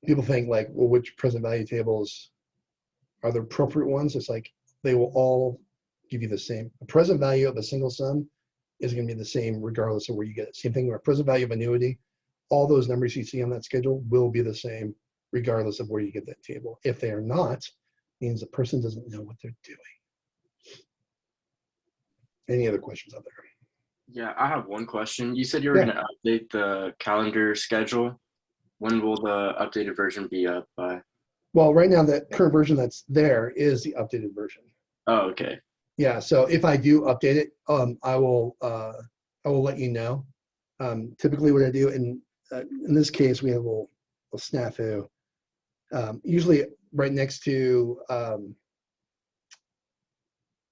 People think like, well, which present value tables are the appropriate ones? It's like they will all give you the same. The present value of a single sum is going to be the same regardless of where you get it. Same thing with a present value of annuity. All those numbers you see on that schedule will be the same regardless of where you get that table. If they are not, it means the person doesn't know what they're doing. Any other questions out there? Yeah, I have one question. You said you were going to update the calendar schedule. When will the updated version be up by? Well, right now, the current version that's there is the updated version. Oh, okay. Yeah, so if I do update it, I will let you know. Typically what I do, in this case, we have a little snafu. Usually right next to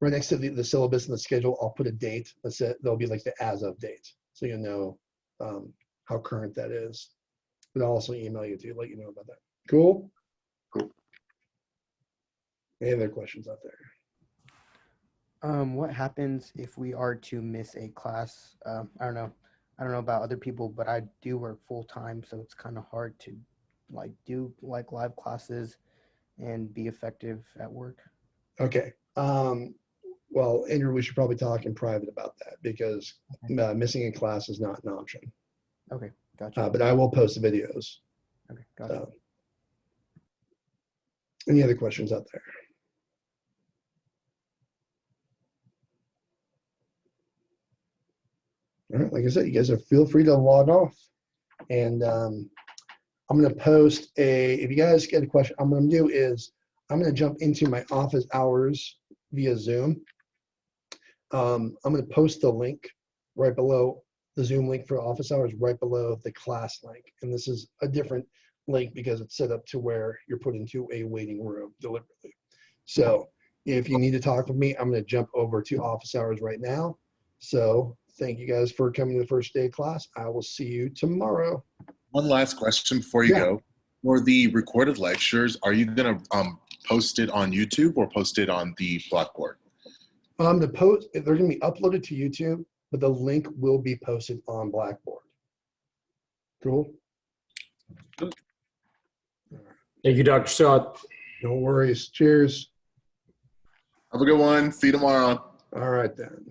the syllabus and the schedule, I'll put a date. There'll be like the as of date, so you'll know how current that is. But I'll also email you to let you know about that. Cool. Cool. Any other questions out there? What happens if we are to miss a class? I don't know about other people, but I do work full time, so it's kind of hard to do live classes and be effective at work. Okay. Well, Andrew, we should probably talk in private about that because missing a class is not an option. Okay, gotcha. But I will post the videos. Okay, gotcha. Any other questions out there? All right, like I said, you guys feel free to log off. And I'm going to post if you guys get a question, what I'm going to do is I'm going to jump into my office hours via Zoom. I'm going to post the link right below the Zoom link for office hours, right below the class link. And this is a different link because it's set up to where you're put into a waiting room deliberately. So if you need to talk with me, I'm going to jump over to office hours right now. So thank you guys for coming to the first day of class. I will see you tomorrow. One last question before you go. For the recorded lectures, are you going to post it on YouTube or post it on the Blackboard? They're going to be uploaded to YouTube, but the link will be posted on Blackboard. Cool. Thank you, Dr. Scott. No worries. Cheers. Have a good one. See you tomorrow. All right then.